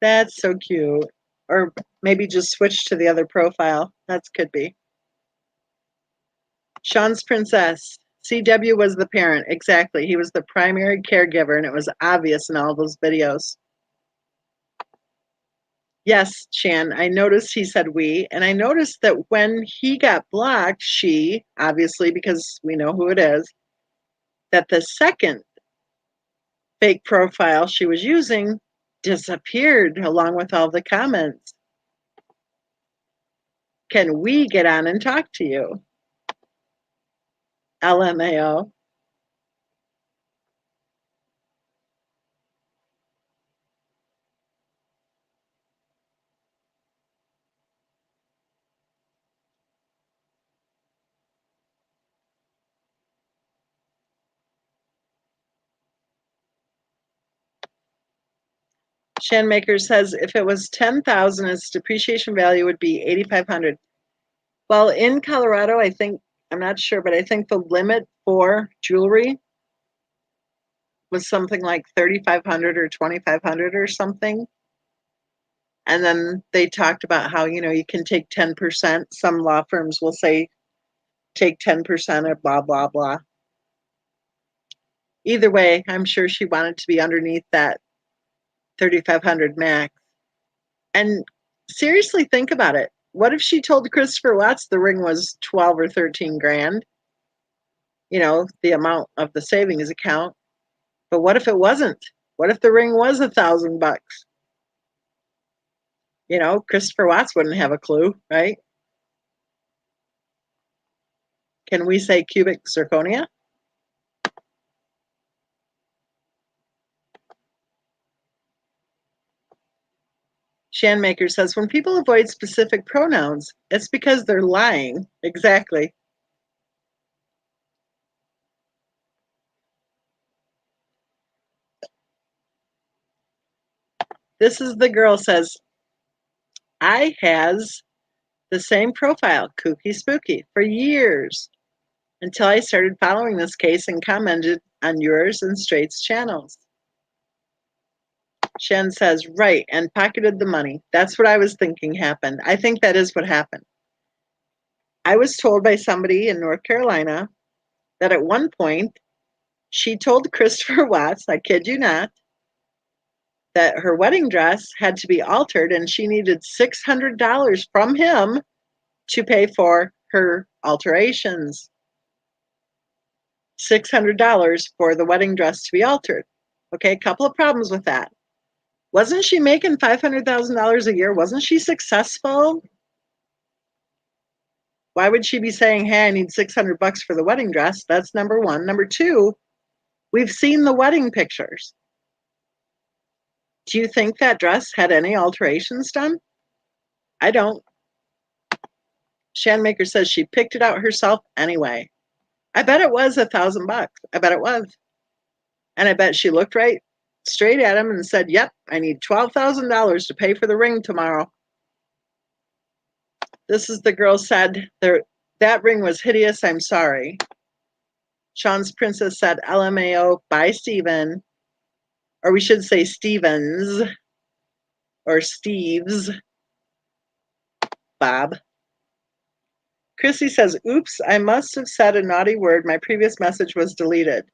That's so cute. Or maybe just switch to the other profile. That could be. Sean's Princess. CW was the parent. Exactly. He was the primary caregiver, and it was obvious in all those videos. Yes, Shan, I noticed he said we, and I noticed that when he got blocked, she, obviously, because we know who it is, that the second fake profile she was using disappeared along with all the comments. Can we get on and talk to you? LMAO. Shanmaker says if it was 10,000, its depreciation value would be 8,500. Well, in Colorado, I think, I'm not sure, but I think the limit for jewelry was something like 3,500 or 2,500 or something. And then they talked about how, you can take 10%. Some law firms will say take 10% or blah, blah, blah. Either way, I'm sure she wanted to be underneath that 3,500 max. And seriously, think about it. What if she told Christopher Watts the ring was 12 or 13 grand? The amount of the savings account. But what if it wasn't? What if the ring was $1,000? Christopher Watts wouldn't have a clue, right? Can we say cubic zirconia? Shanmaker says when people avoid specific pronouns, it's because they're lying. Exactly. This is the girl says, I has the same profile, kooky spooky, for years until I started following this case and commented on yours and Straight's channels. Shen says, right, and pocketed the money. That's what I was thinking happened. I think that is what happened. I was told by somebody in North Carolina that at one point she told Christopher Watts, I kid you not, that her wedding dress had to be altered and she needed $600 from him to pay for her alterations. $600 for the wedding dress to be altered. Okay, a couple of problems with that. Wasn't she making $500,000 a year? Wasn't she successful? Why would she be saying, hey, I need $600 for the wedding dress? That's number one. Number two, we've seen the wedding pictures. Do you think that dress had any alterations done? I don't. Shanmaker says she picked it out herself anyway. I bet it was $1,000. I bet it was. And I bet she looked right straight at him and said, yep, I need $12,000 to pay for the ring tomorrow. This is the girl said, that ring was hideous, I'm sorry. Sean's princess said, LMAO, bye, Steven. Or we should say Stevens. Or Steves. Bob. Chrissy says, oops, I must have said a naughty word. My previous message was deleted.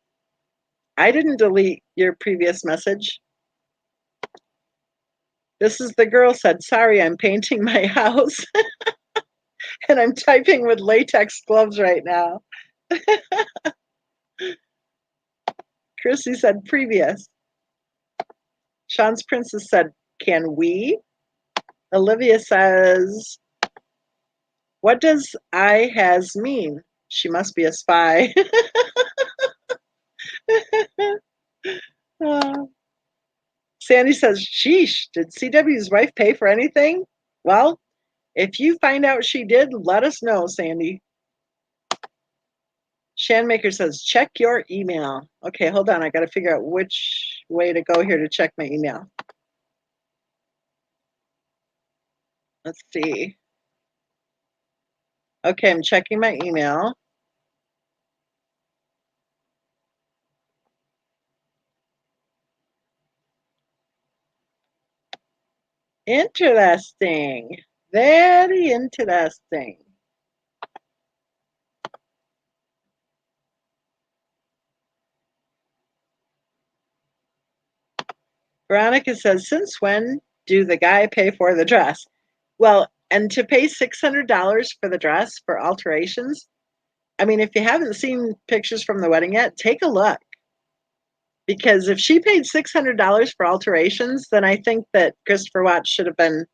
I didn't delete your previous message. This is the girl said, sorry, I'm painting my house. And I'm typing with latex gloves right now. Chrissy said, previous. Sean's princess said, can we? Olivia says, what does I has mean? She must be a spy. Sandy says, sheesh, did CW's wife pay for anything? Well, if you find out she did, let us know, Sandy. Shanmaker says, check your email. Okay, hold on. I got to figure out which way to go here to check my email. Let's see. Okay, I'm checking my email. Interesting. Very interesting. Veronica says, since when Do the guy pay for the dress? Well, and to pay $600 for the dress for alterations, I mean, if you haven't seen pictures from the wedding yet, take a look. Because if she paid $600 for alterations, then I think that Christopher Watts should have been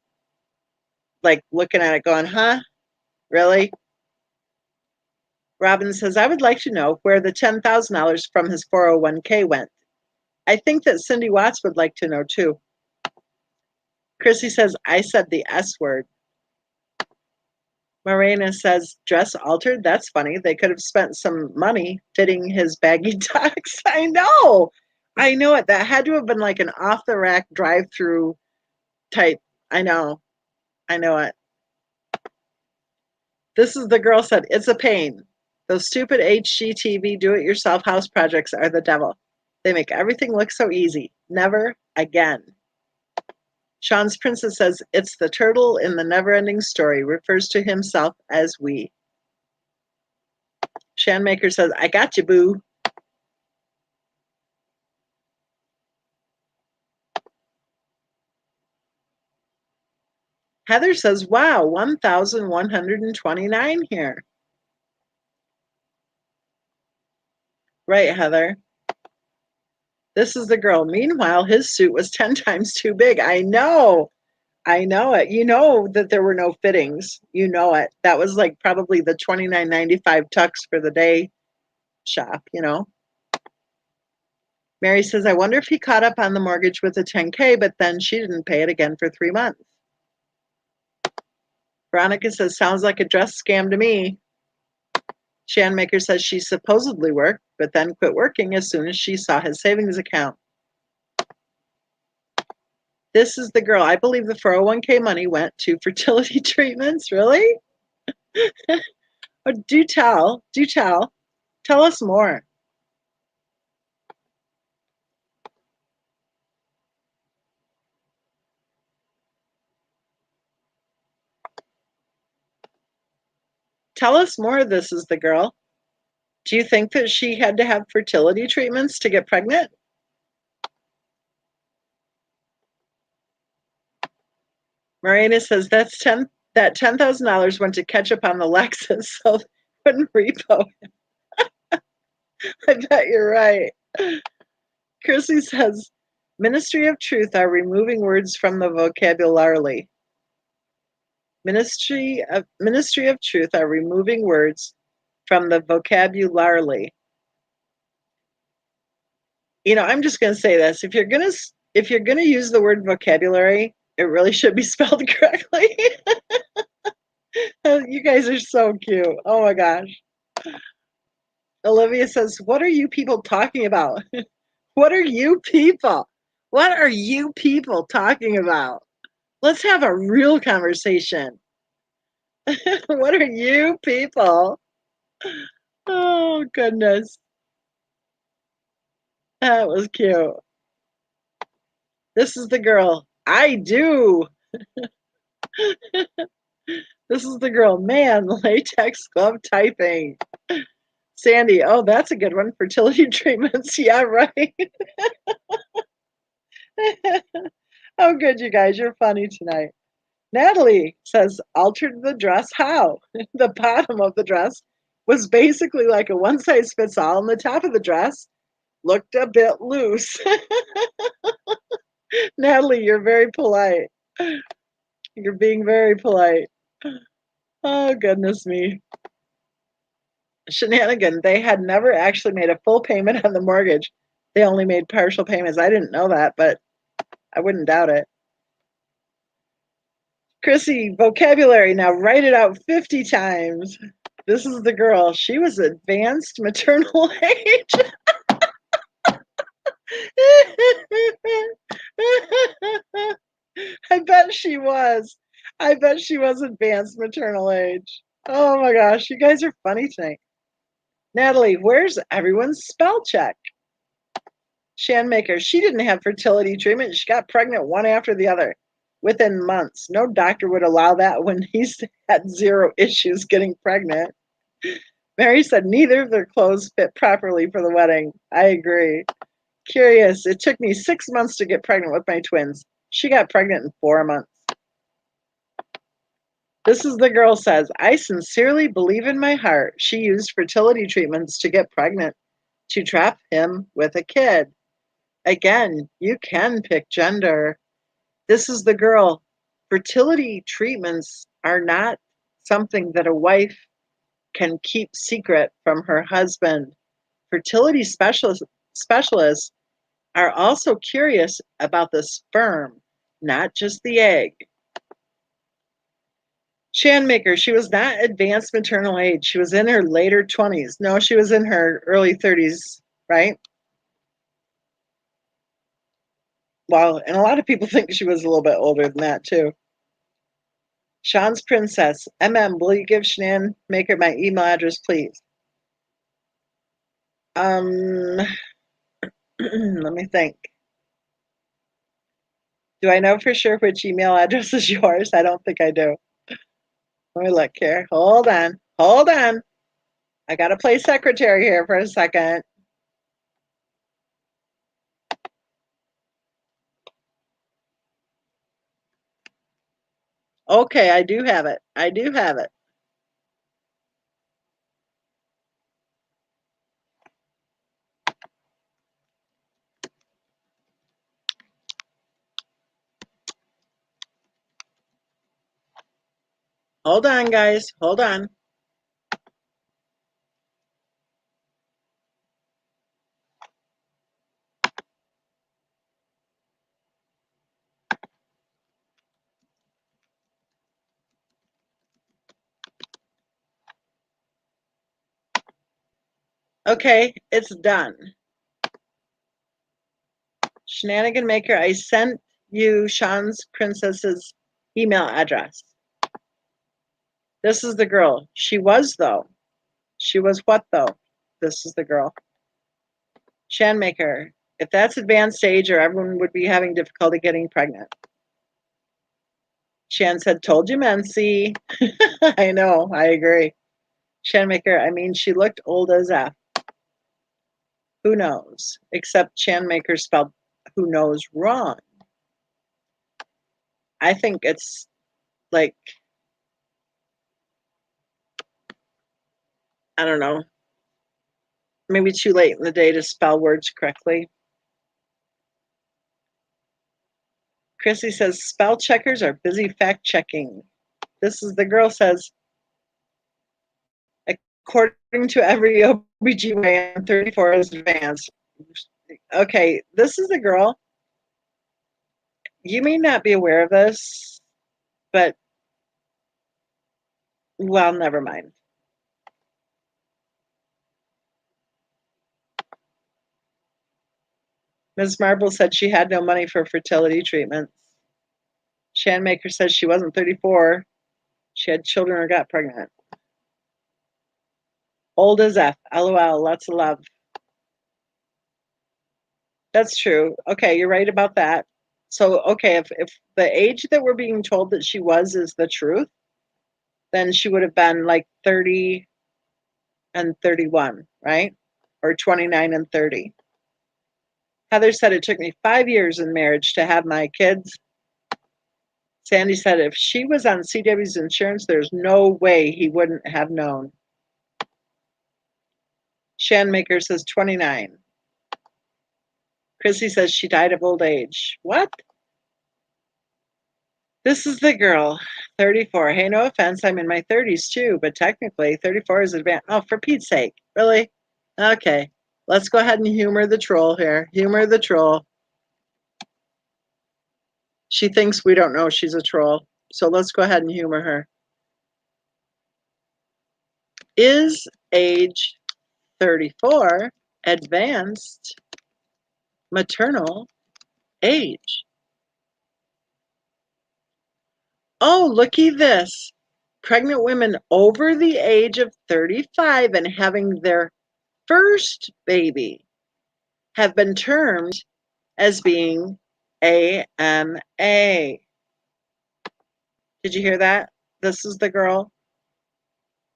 like looking at it going, huh? Really? Robin says, I would like to know where the $10,000 from his 401k went. I think that Cindy Watts would like to know too. Chrissy says, I said the S word. Morena says, dress altered? That's funny. They could have spent some money fitting his baggy tux. I know. I know it. That had to have been like an off the rack drive through type. I know. I know it. This is the girl said, it's a pain. Those stupid HGTV do it yourself house projects are the devil. They make everything look so easy. Never again. Sean's Princess says, it's the turtle in the never-ending story, refers to himself as we. Shanmaker says, I got you, boo. Heather says, wow, 1,129 here. Right, Heather. This is the girl. Meanwhile, his suit was 10 times too big. I know. I know it. You know that there were no fittings. You know it. That was like probably the $29.95 tux for the day shop, you know. Mary says, I wonder if he caught up on the mortgage with a 10K, but then she didn't pay it again for 3 months. Veronica says, sounds like a dress scam to me. Shanmaker says she supposedly worked, but then quit working as soon as she saw his savings account. This is the girl. I believe the 401k money went to fertility treatments. Really? Oh, do tell. Do tell. Tell us more. Tell us more. This is the girl. Do you think that she had to have fertility treatments to get pregnant? Marina says that $10,000 went to catch up on the Lexus, so they couldn't repo. I bet you're right. Chrissy says, Ministry of Truth are removing words from the vocabulary. Ministry of Truth are removing words from the vocabulary. You know, I'm just going to say this: if you're going to use the word vocabulary, it really should be spelled correctly. You guys are so cute. Oh my gosh. Olivia says, "What are you people talking about? What are you people? What are you people talking about? Let's have a real conversation. What are you people?" Oh goodness. That was cute. This is the girl. I do. This is the girl. Man, latex glove typing. Sandy, oh, that's a good one. Fertility treatments. Yeah, right. Oh, good, you guys. You're funny tonight. Natalie says, altered the dress how? The bottom of the dress was basically like a one size fits all, and the top of the dress looked a bit loose. Natalie, you're very polite. You're being very polite. Oh, goodness me. Shenanigan. They had never actually made a full payment on the mortgage. They only made partial payments. I didn't know that, but I wouldn't doubt it. Chrissy, vocabulary. Now write it out 50 times. This is the girl. She was advanced maternal age. I bet she was. I bet she was advanced maternal age. Oh my gosh, you guys are funny tonight. Natalie, where's everyone's spell check? Shanmaker, she didn't have fertility treatment. She got pregnant one after the other within months. No doctor would allow that when he's had zero issues getting pregnant. Mary said neither of their clothes fit properly for the wedding. I agree. Curious, it took me 6 months to get pregnant with my twins. She got pregnant in 4 months. This is the girl says, I sincerely believe in my heart she used fertility treatments to get pregnant to trap him with a kid. Again, you can pick gender. This is the girl. Fertility treatments are not something that a wife can keep secret from her husband. Fertility specialists are also curious about the sperm, not just the egg. Shanmaker, she was not advanced maternal age. She was in her later 20s. No, she was in her early 30s, right? Well, and a lot of people think she was a little bit older than that, too. Sean's Princess. Will you give Shanmaker my email address, please? Let me think. Do I know for sure which email address is yours? I don't think I do. Let me look here. Hold on. Hold on. I got to play secretary here for a second. Okay, I do have it. I do have it. Hold on, guys. Hold on. Okay, it's done. Shenanigan Maker, I sent you Sean's Princess's email address. This is the girl. She was, though. She was what, though? This is the girl. Shanmaker, if that's advanced age, or everyone would be having difficulty getting pregnant. Shan said, told you, Mensa. I know, I agree. Shanmaker, I mean, she looked old as F. Who knows? Except Shanmaker spelled who knows wrong. I think it's like, I don't know, maybe too late in the day to spell words correctly. Chrissy says, spell checkers are busy fact checking. This is the girl says, according to every OBGYN, 34 is advanced. Okay, this is the girl. You may not be aware of this, but, well, never mind. Ms. Marble said she had no money for fertility treatments. Shanmaker says she wasn't 34. She had children or got pregnant. Old as F. LOL. Lots of love. That's true. Okay, you're right about that. So, okay, if the age that we're being told that she was is the truth, then she would have been like 30 and 31, right? Or 29 and 30. Heather said it took me 5 years in marriage to have my kids. Sandy said if she was on CW's insurance, there's no way he wouldn't have known. Shanmaker says 29. Chrissy says she died of old age. What? This is the girl, 34. Hey, no offense, I'm in my 30s too, but technically 34 is advanced. Oh, for Pete's sake. Really? Okay. Let's go ahead and humor the troll here. Humor the troll. She thinks we don't know she's a troll. So let's go ahead and humor her. Is age 34 advanced maternal age? Oh, looky this. Pregnant women over the age of 35 and having their first baby have been termed as being AMA. Did you hear that? This is the girl.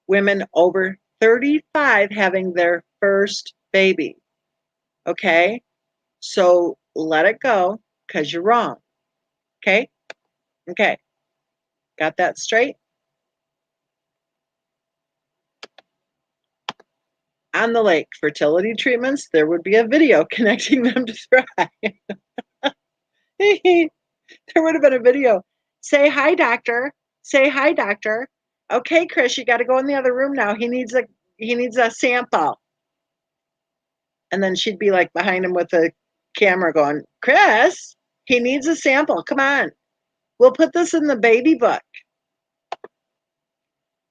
Women over 35 having their first baby. Okay? So let it go because you're wrong. Okay? Okay. Got that straight? On the lake, fertility treatments, there would be a video connecting them to Thrive. There would have been a video. Say hi, doctor. Say hi, doctor. Okay, Chris, you got to go in the other room now. He needs a sample. And then she'd be like behind him with a camera going, Chris, he needs a sample. Come on. We'll put this in the baby book.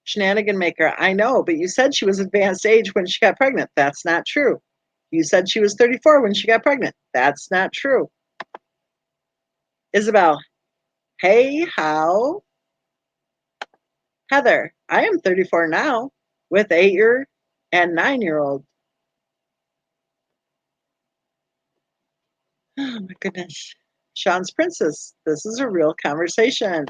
Shenanigan maker, I know, but you said she was advanced age when she got pregnant. That's not true. You said she was 34 when she got pregnant. That's not true. Isabel, hey, how? Heather, I am 34 now with 8-year and 9-year-old. Oh my goodness. Sean's princess, this is a real conversation.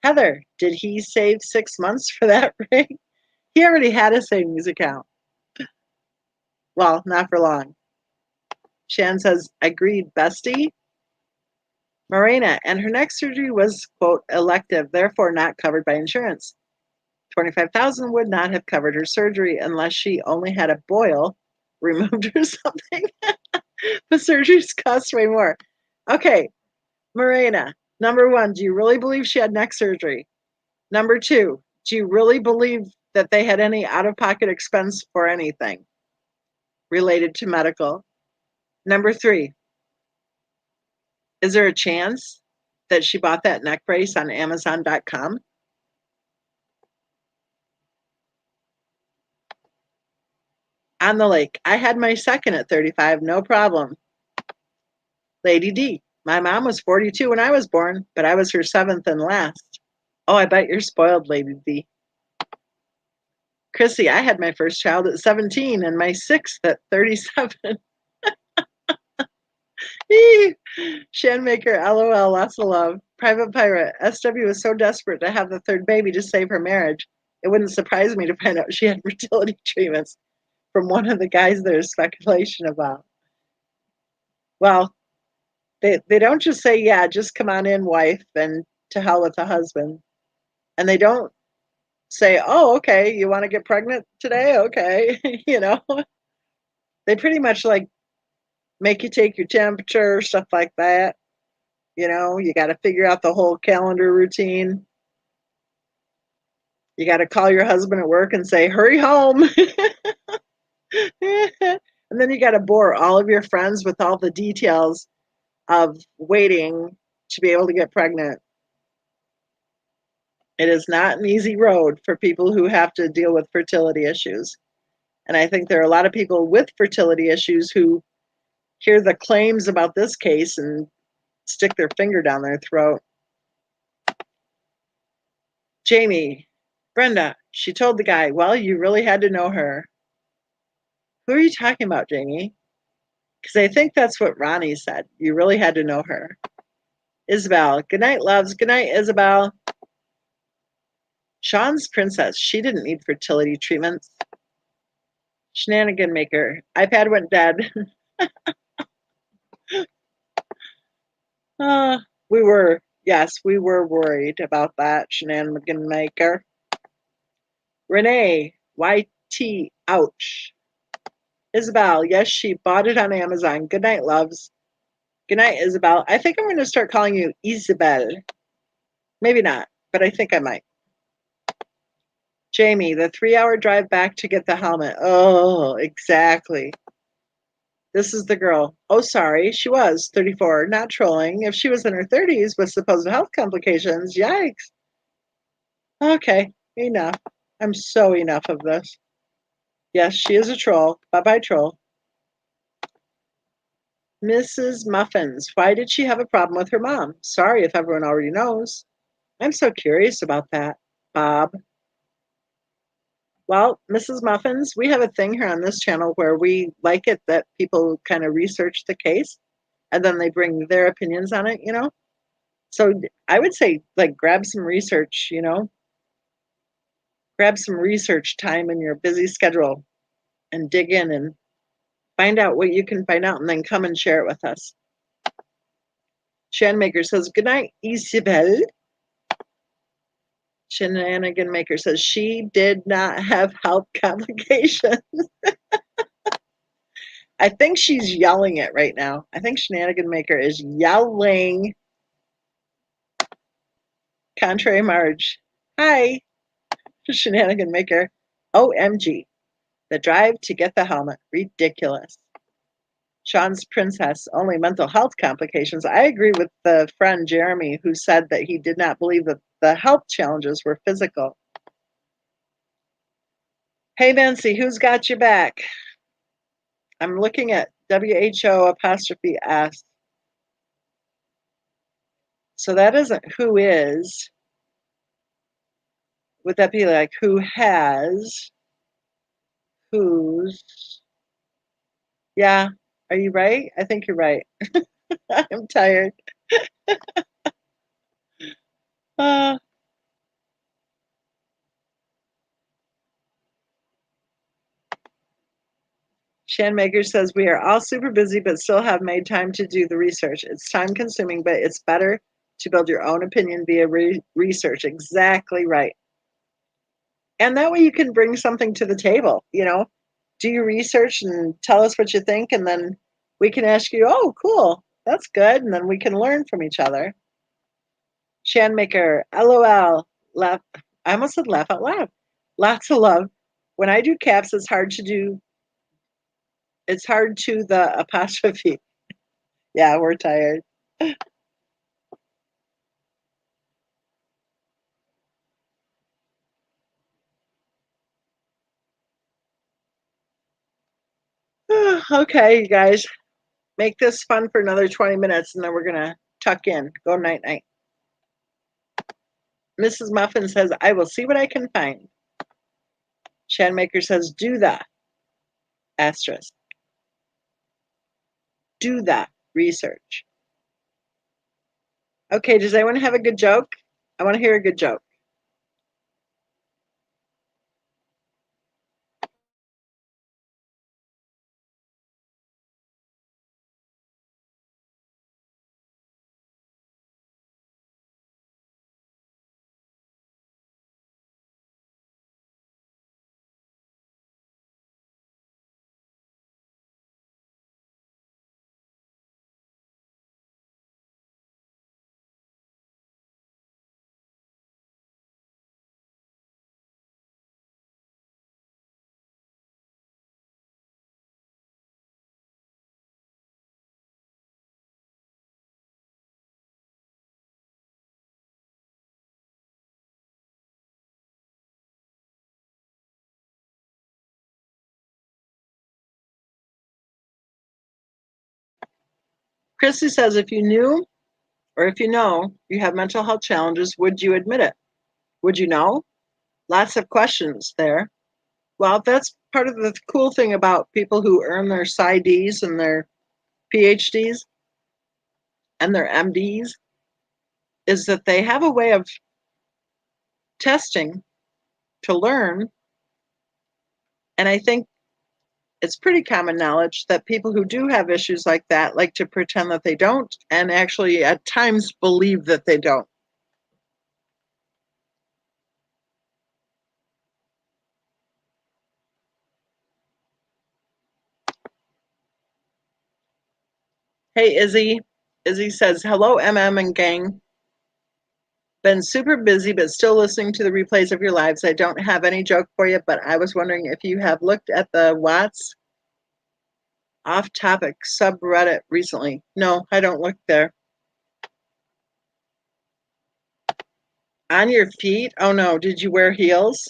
Heather, did he save 6 months for that ring? He already had a savings account. Well, not for long. Shan says, agreed, bestie. Morena, and her neck surgery was, quote, elective, therefore not covered by insurance. $25,000 would not have covered her surgery unless she only had a boil removed or something. The surgeries cost way more. Okay, Morena, number one, do you really believe she had neck surgery? Number two, do you really believe that they had any out-of-pocket expense for anything related to medical? Number three, is there a chance that she bought that neck brace on Amazon.com? On the lake, I had my second at 35, no problem. Lady D, my mom was 42 when I was born, but I was her seventh and last. Oh, I bet you're spoiled, Lady D. Chrissy, I had my first child at 17 and my sixth at 37. Shanmaker, LOL, lots of love. Private Pirate, SW was so desperate to have the third baby to save her marriage. It wouldn't surprise me to find out she had fertility treatments from one of the guys there's speculation about. Well, they don't just say, yeah, just come on in, wife, and to hell with the husband. And they don't say, oh, okay, you want to get pregnant today? Okay. They pretty much like make you take your temperature, stuff like that. You got to figure out the whole calendar routine. You got to call your husband at work and say, hurry home. And then you got to bore all of your friends with all the details of waiting to be able to get pregnant. It is not an easy road for people who have to deal with fertility issues. And I think there are a lot of people with fertility issues who hear the claims about this case and stick their finger down their throat. Jamie, Brenda, she told the guy, well, you really had to know her. Who are you talking about, Jamie? Because I think that's what Ronnie said. You really had to know her. Isabel, good night, loves. Good night, Isabel. Sean's princess, she didn't need fertility treatments. Shenanigan maker, iPad went dead. We were worried about that, Shenanigan maker. Renee, YT, ouch. Isabel, yes, she bought it on Amazon. Good night, loves. Good night, Isabel. I think I'm going to start calling you Isabel. Maybe not, but I think I might. Jamie, the 3-hour drive back to get the helmet. Oh, exactly. This is the girl. Oh, sorry, she was 34, not trolling. If she was in her 30s with supposed health complications, yikes. Okay, enough. I'm so enough of this. Yes, she is a troll. Bye-bye, troll. Mrs. Muffins, why did she have a problem with her mom? Sorry if everyone already knows. I'm so curious about that, Bob. Well, Mrs. Muffins, we have a thing here on this channel where we like it that people kind of research the case and then they bring their opinions on it. So I would say, like, grab some research, grab some research time in your busy schedule and dig in and find out what you can find out and then come and share it with us. Shanmaker says, good night, Isabel. Shenanigan Maker says, she did not have health complications. I think she's yelling it right now. I think Shenanigan Maker is yelling. Contrary Marge. Hi, Shenanigan Maker. OMG. The drive to get the helmet. Ridiculous. Sean's Princess. Only mental health complications. I agree with the friend Jeremy who said that he did not believe that the health challenges were physical. Hey, Nancy, who's got your back? I'm looking at WHO''S. So that isn't who is. Would that be like who has, whose? Yeah. Are you right? I think you're right. I'm tired. Uh, Shanmaker says, we are all super busy, but still have made time to do the research. It's time consuming, but it's better to build your own opinion via research. Exactly right. And that way you can bring something to the table, do your research and tell us what you think. And then we can ask you, oh, cool, that's good. And then we can learn from each other. Shanmaker, LOL, laugh. I almost said laugh out loud. Lots of love. When I do caps, it's hard to the apostrophe. Yeah, we're tired. Okay, you guys, make this fun for another 20 minutes and then we're going to tuck in. Go night night. Mrs. Muffin says, I will see what I can find. Shanmaker says, do that. Asterisk. Do that research. Okay, does anyone have a good joke? I want to hear a good joke. Christy says, if you knew or if you know you have mental health challenges, would you admit it? Would you know? Lots of questions there. Well, that's part of the cool thing about people who earn their PsyDs and their PhDs and their MDs is that they have a way of testing to learn. And I think it's pretty common knowledge that people who do have issues like that like to pretend that they don't and actually at times believe that they don't. Hey, Izzy. Izzy says, hello, MM and gang. Been super busy, but still listening to the replays of your lives. I don't have any joke for you, but I was wondering if you have looked at the Watts off-topic subreddit recently. No, I don't look there. On your feet? Oh no, did you wear heels?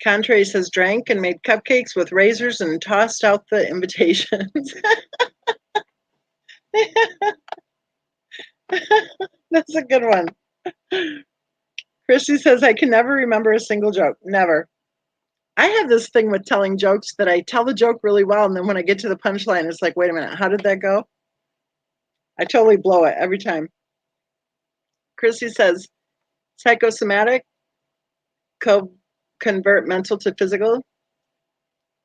Contrary says drank and made cupcakes with razors and tossed out the invitations. That's a good one. Christy says, I can never remember a single joke. Never. I have this thing with telling jokes that I tell the joke really well, and then when I get to the punchline, it's like, wait a minute, how did that go? I totally blow it every time. Christy says, psychosomatic, convert mental to physical,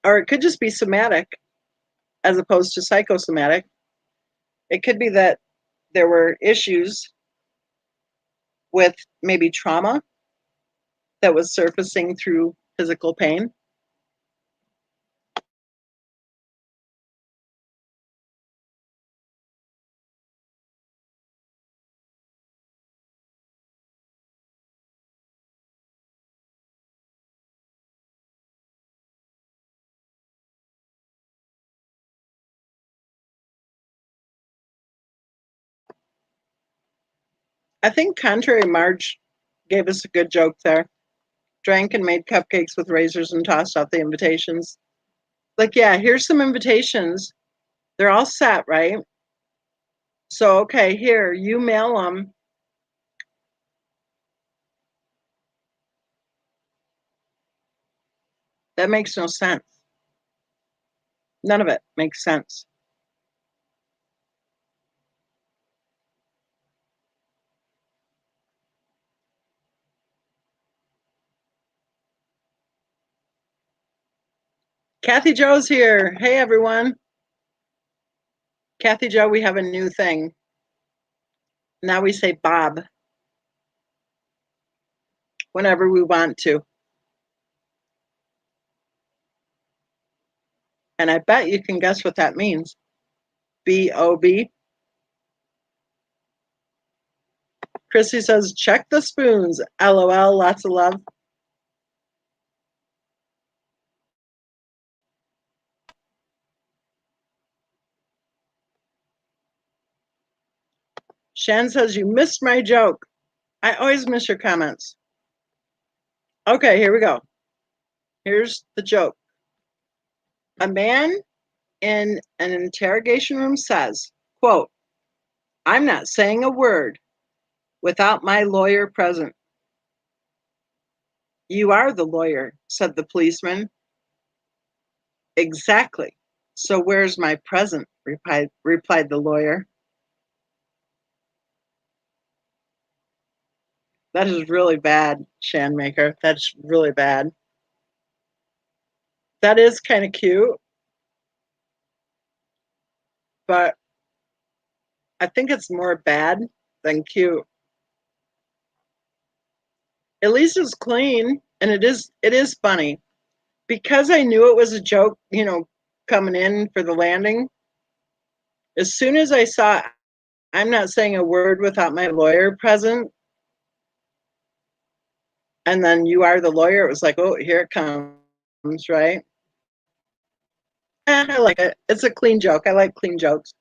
or it could just be somatic as opposed to psychosomatic. It could be that there were issues with maybe trauma that was surfacing through physical pain. I think Contrary Marge gave us a good joke there. Drank and made cupcakes with razors and tossed out the invitations. Like, yeah, here's some invitations. They're all set, right? So, okay, here, you mail them. That makes no sense. None of it makes sense. Kathy Joe's here. Hey, everyone. Kathy Joe, we have a new thing. Now we say Bob whenever we want to. And I bet you can guess what that means. B-O-B. Chrissy says, check the spoons. LOL, lots of love. Shan says, you missed my joke. I always miss your comments. Okay, here we go. Here's the joke. A man in an interrogation room says, quote, I'm not saying a word without my lawyer present. You are the lawyer, said the policeman. Exactly. So where's my present? Replied the lawyer. That is really bad, Shanmaker. That's really bad. That is kind of cute, but I think it's more bad than cute. At least it's clean, and it is funny. Because I knew it was a joke, coming in for the landing. As soon as I saw I'm not saying a word without my lawyer present, and then you are the lawyer, it was like, oh, here it comes, right? I like it. It's a clean joke. I like clean jokes.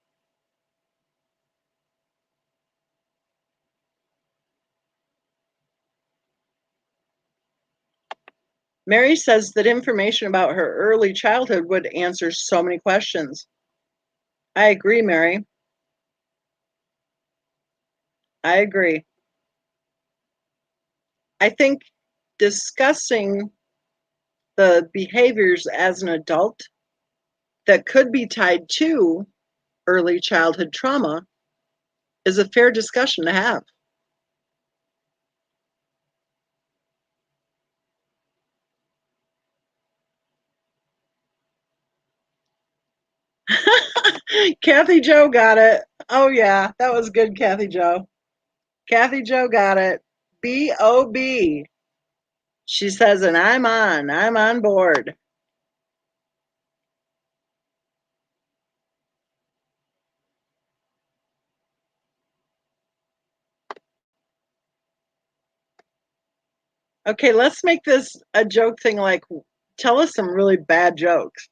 Mary says that information about her early childhood would answer so many questions. I agree, Mary. I agree. I think discussing the behaviors as an adult that could be tied to early childhood trauma is a fair discussion to have. Kathy Joe got it. Oh, yeah, that was good, Kathy Joe. Kathy Joe got it. B-O-B. She says, and I'm on board. Okay, let's make this a joke thing, like tell us some really bad jokes.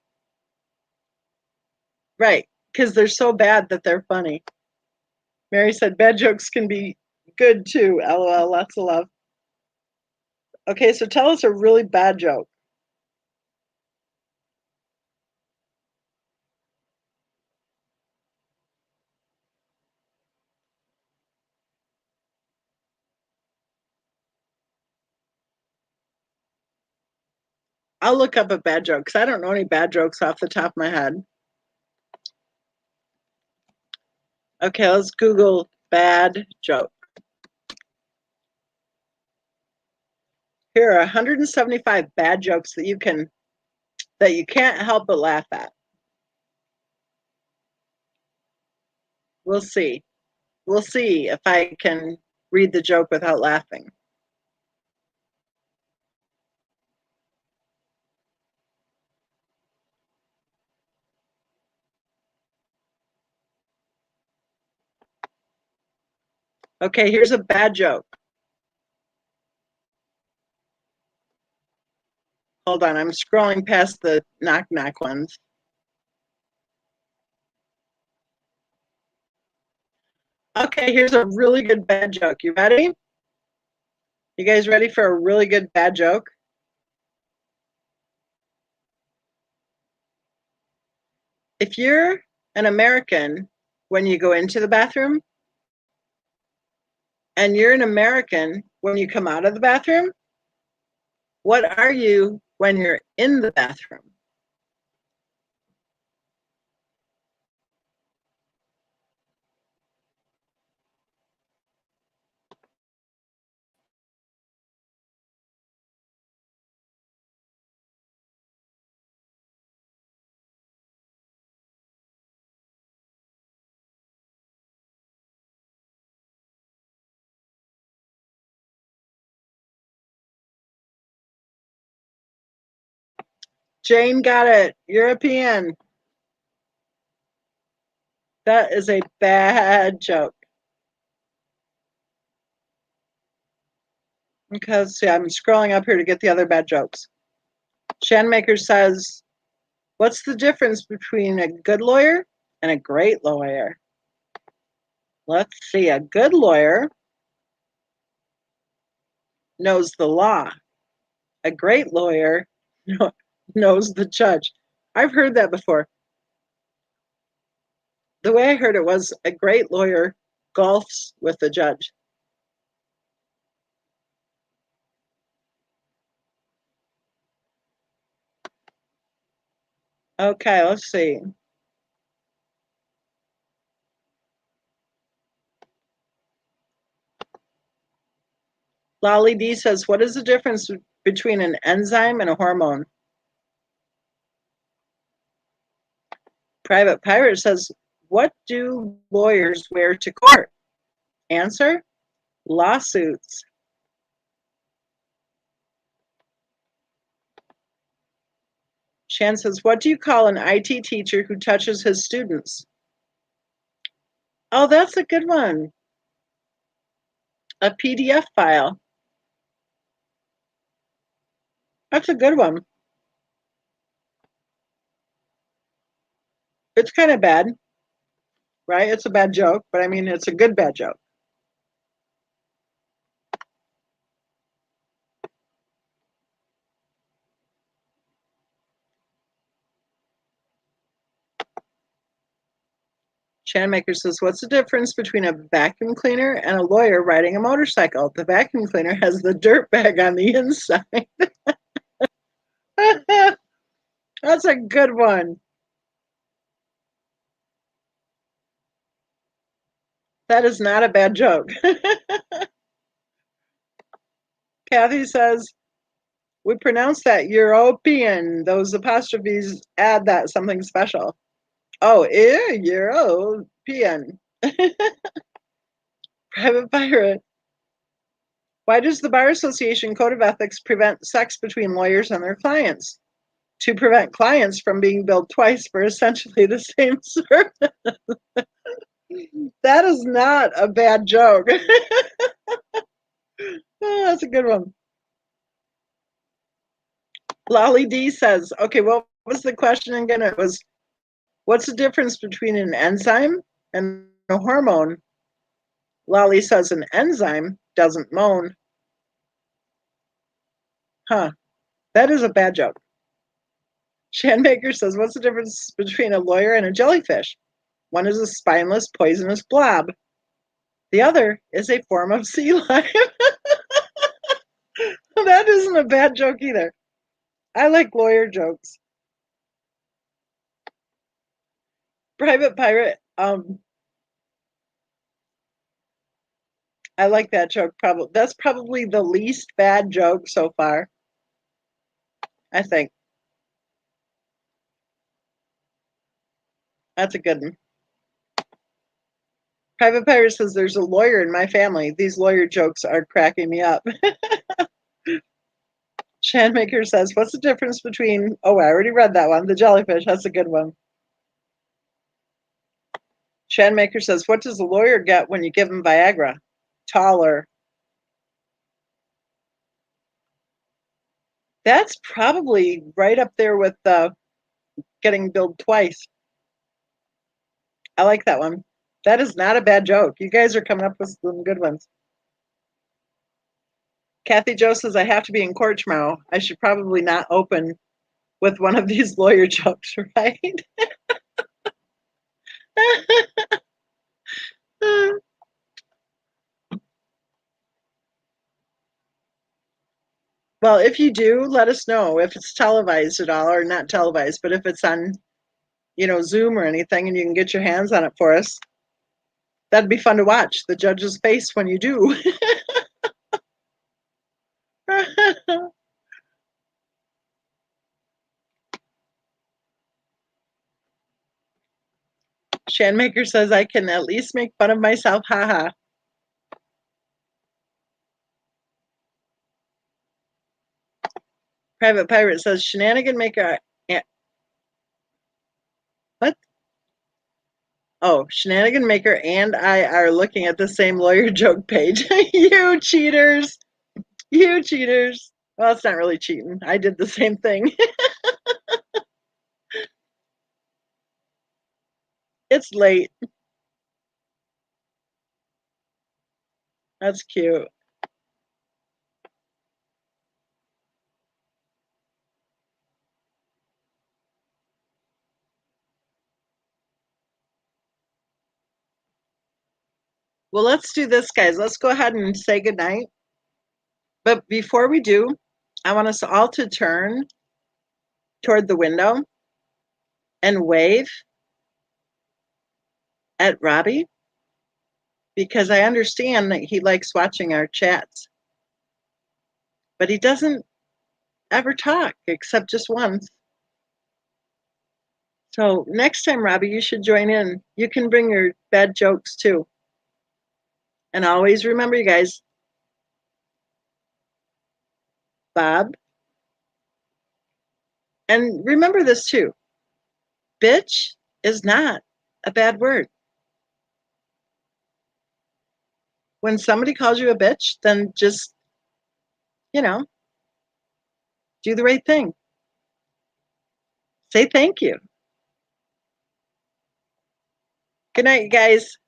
Right, because they're so bad that they're funny. Mary said bad jokes can be good too. LOL, lots of love. Okay, so tell us a really bad joke. I'll look up a bad joke because I don't know any bad jokes off the top of my head. Okay, let's Google bad joke. Here are 175 bad jokes that you can't help but laugh at. We'll see. We'll see if I can read the joke without laughing. Okay, here's a bad joke. Hold on, I'm scrolling past the knock knock ones. Okay, here's a really good bad joke. You ready? You guys ready for a really good bad joke? If you're an American when you go into the bathroom, and you're an American when you come out of the bathroom, what are you when you're in the bathroom? Jane got it. European. That is a bad joke. Because see, I'm scrolling up here to get the other bad jokes. Shanmaker says, what's the difference between a good lawyer and a great lawyer? Let's see. A good lawyer knows the law. A great lawyer knows the judge. I've heard that before. The way I heard it was a great lawyer golfs with the judge. Okay, let's see. Lolly D says, what is the difference between an enzyme and a hormone? Private Pirate says, what do lawyers wear to court? Answer, lawsuits. Shan says, what do you call an IT teacher who touches his students? Oh, that's a good one. A PDF file. That's a good one. It's kind of bad, right? It's a bad joke, but I mean, it's a good bad joke. Chanmaker says, what's the difference between a vacuum cleaner and a lawyer riding a motorcycle? The vacuum cleaner has the dirt bag on the inside. That's a good one. That is not a bad joke. Kathy says, we pronounce that European. Those apostrophes add that something special. Oh, European. Private Pirate. Why does the Bar Association Code of Ethics prevent sex between lawyers and their clients? To prevent clients from being billed twice for essentially the same service. That is not a bad joke. Oh, that's a good one. Lolly D says, okay, what was the question again? It was, what's the difference between an enzyme and a hormone? Lolly says an enzyme doesn't moan. Huh, that is a bad joke. Shanmaker says, what's the difference between a lawyer and a jellyfish? One is a spineless, poisonous blob. The other is a form of sea life. That isn't a bad joke either. I like lawyer jokes. Private Pirate, I like that joke. Probably that's probably the least bad joke so far, I think. That's a good one. Private Pirate says there's a lawyer in my family. These lawyer jokes are cracking me up. Shanmaker says, what's the difference between, oh, I already read that one, the jellyfish, that's a good one. Shanmaker says, what does a lawyer get when you give him Viagra? Taller. That's probably right up there with getting billed twice. I like that one. That is not a bad joke. You guys are coming up with some good ones. Kathy Jo says, I have to be in court tomorrow. I should probably not open with one of these lawyer jokes, right? Well, if you do, let us know if it's televised at all, or not televised, but if it's on, Zoom or anything, and you can get your hands on it for us. That'd be fun to watch, the judge's face when you do. Shanmaker says, I can at least make fun of myself, haha. Private Pirate says, Shenanigan Maker. What? Oh, Shenanigan Maker and I are looking at the same lawyer joke page. You cheaters. You cheaters. Well, it's not really cheating. I did the same thing. It's late. That's cute. Well, let's do this, guys. Let's go ahead and say goodnight. But before we do, I want us all to turn toward the window and wave at Robbie, because I understand that he likes watching our chats, but he doesn't ever talk except just once. So next time, Robbie, you should join in. You can bring your bad jokes too. And always remember, you guys, Bob. And remember this too, bitch is not a bad word. When somebody calls you a bitch, then just, you know, do the right thing. Say thank you. Good night, you guys.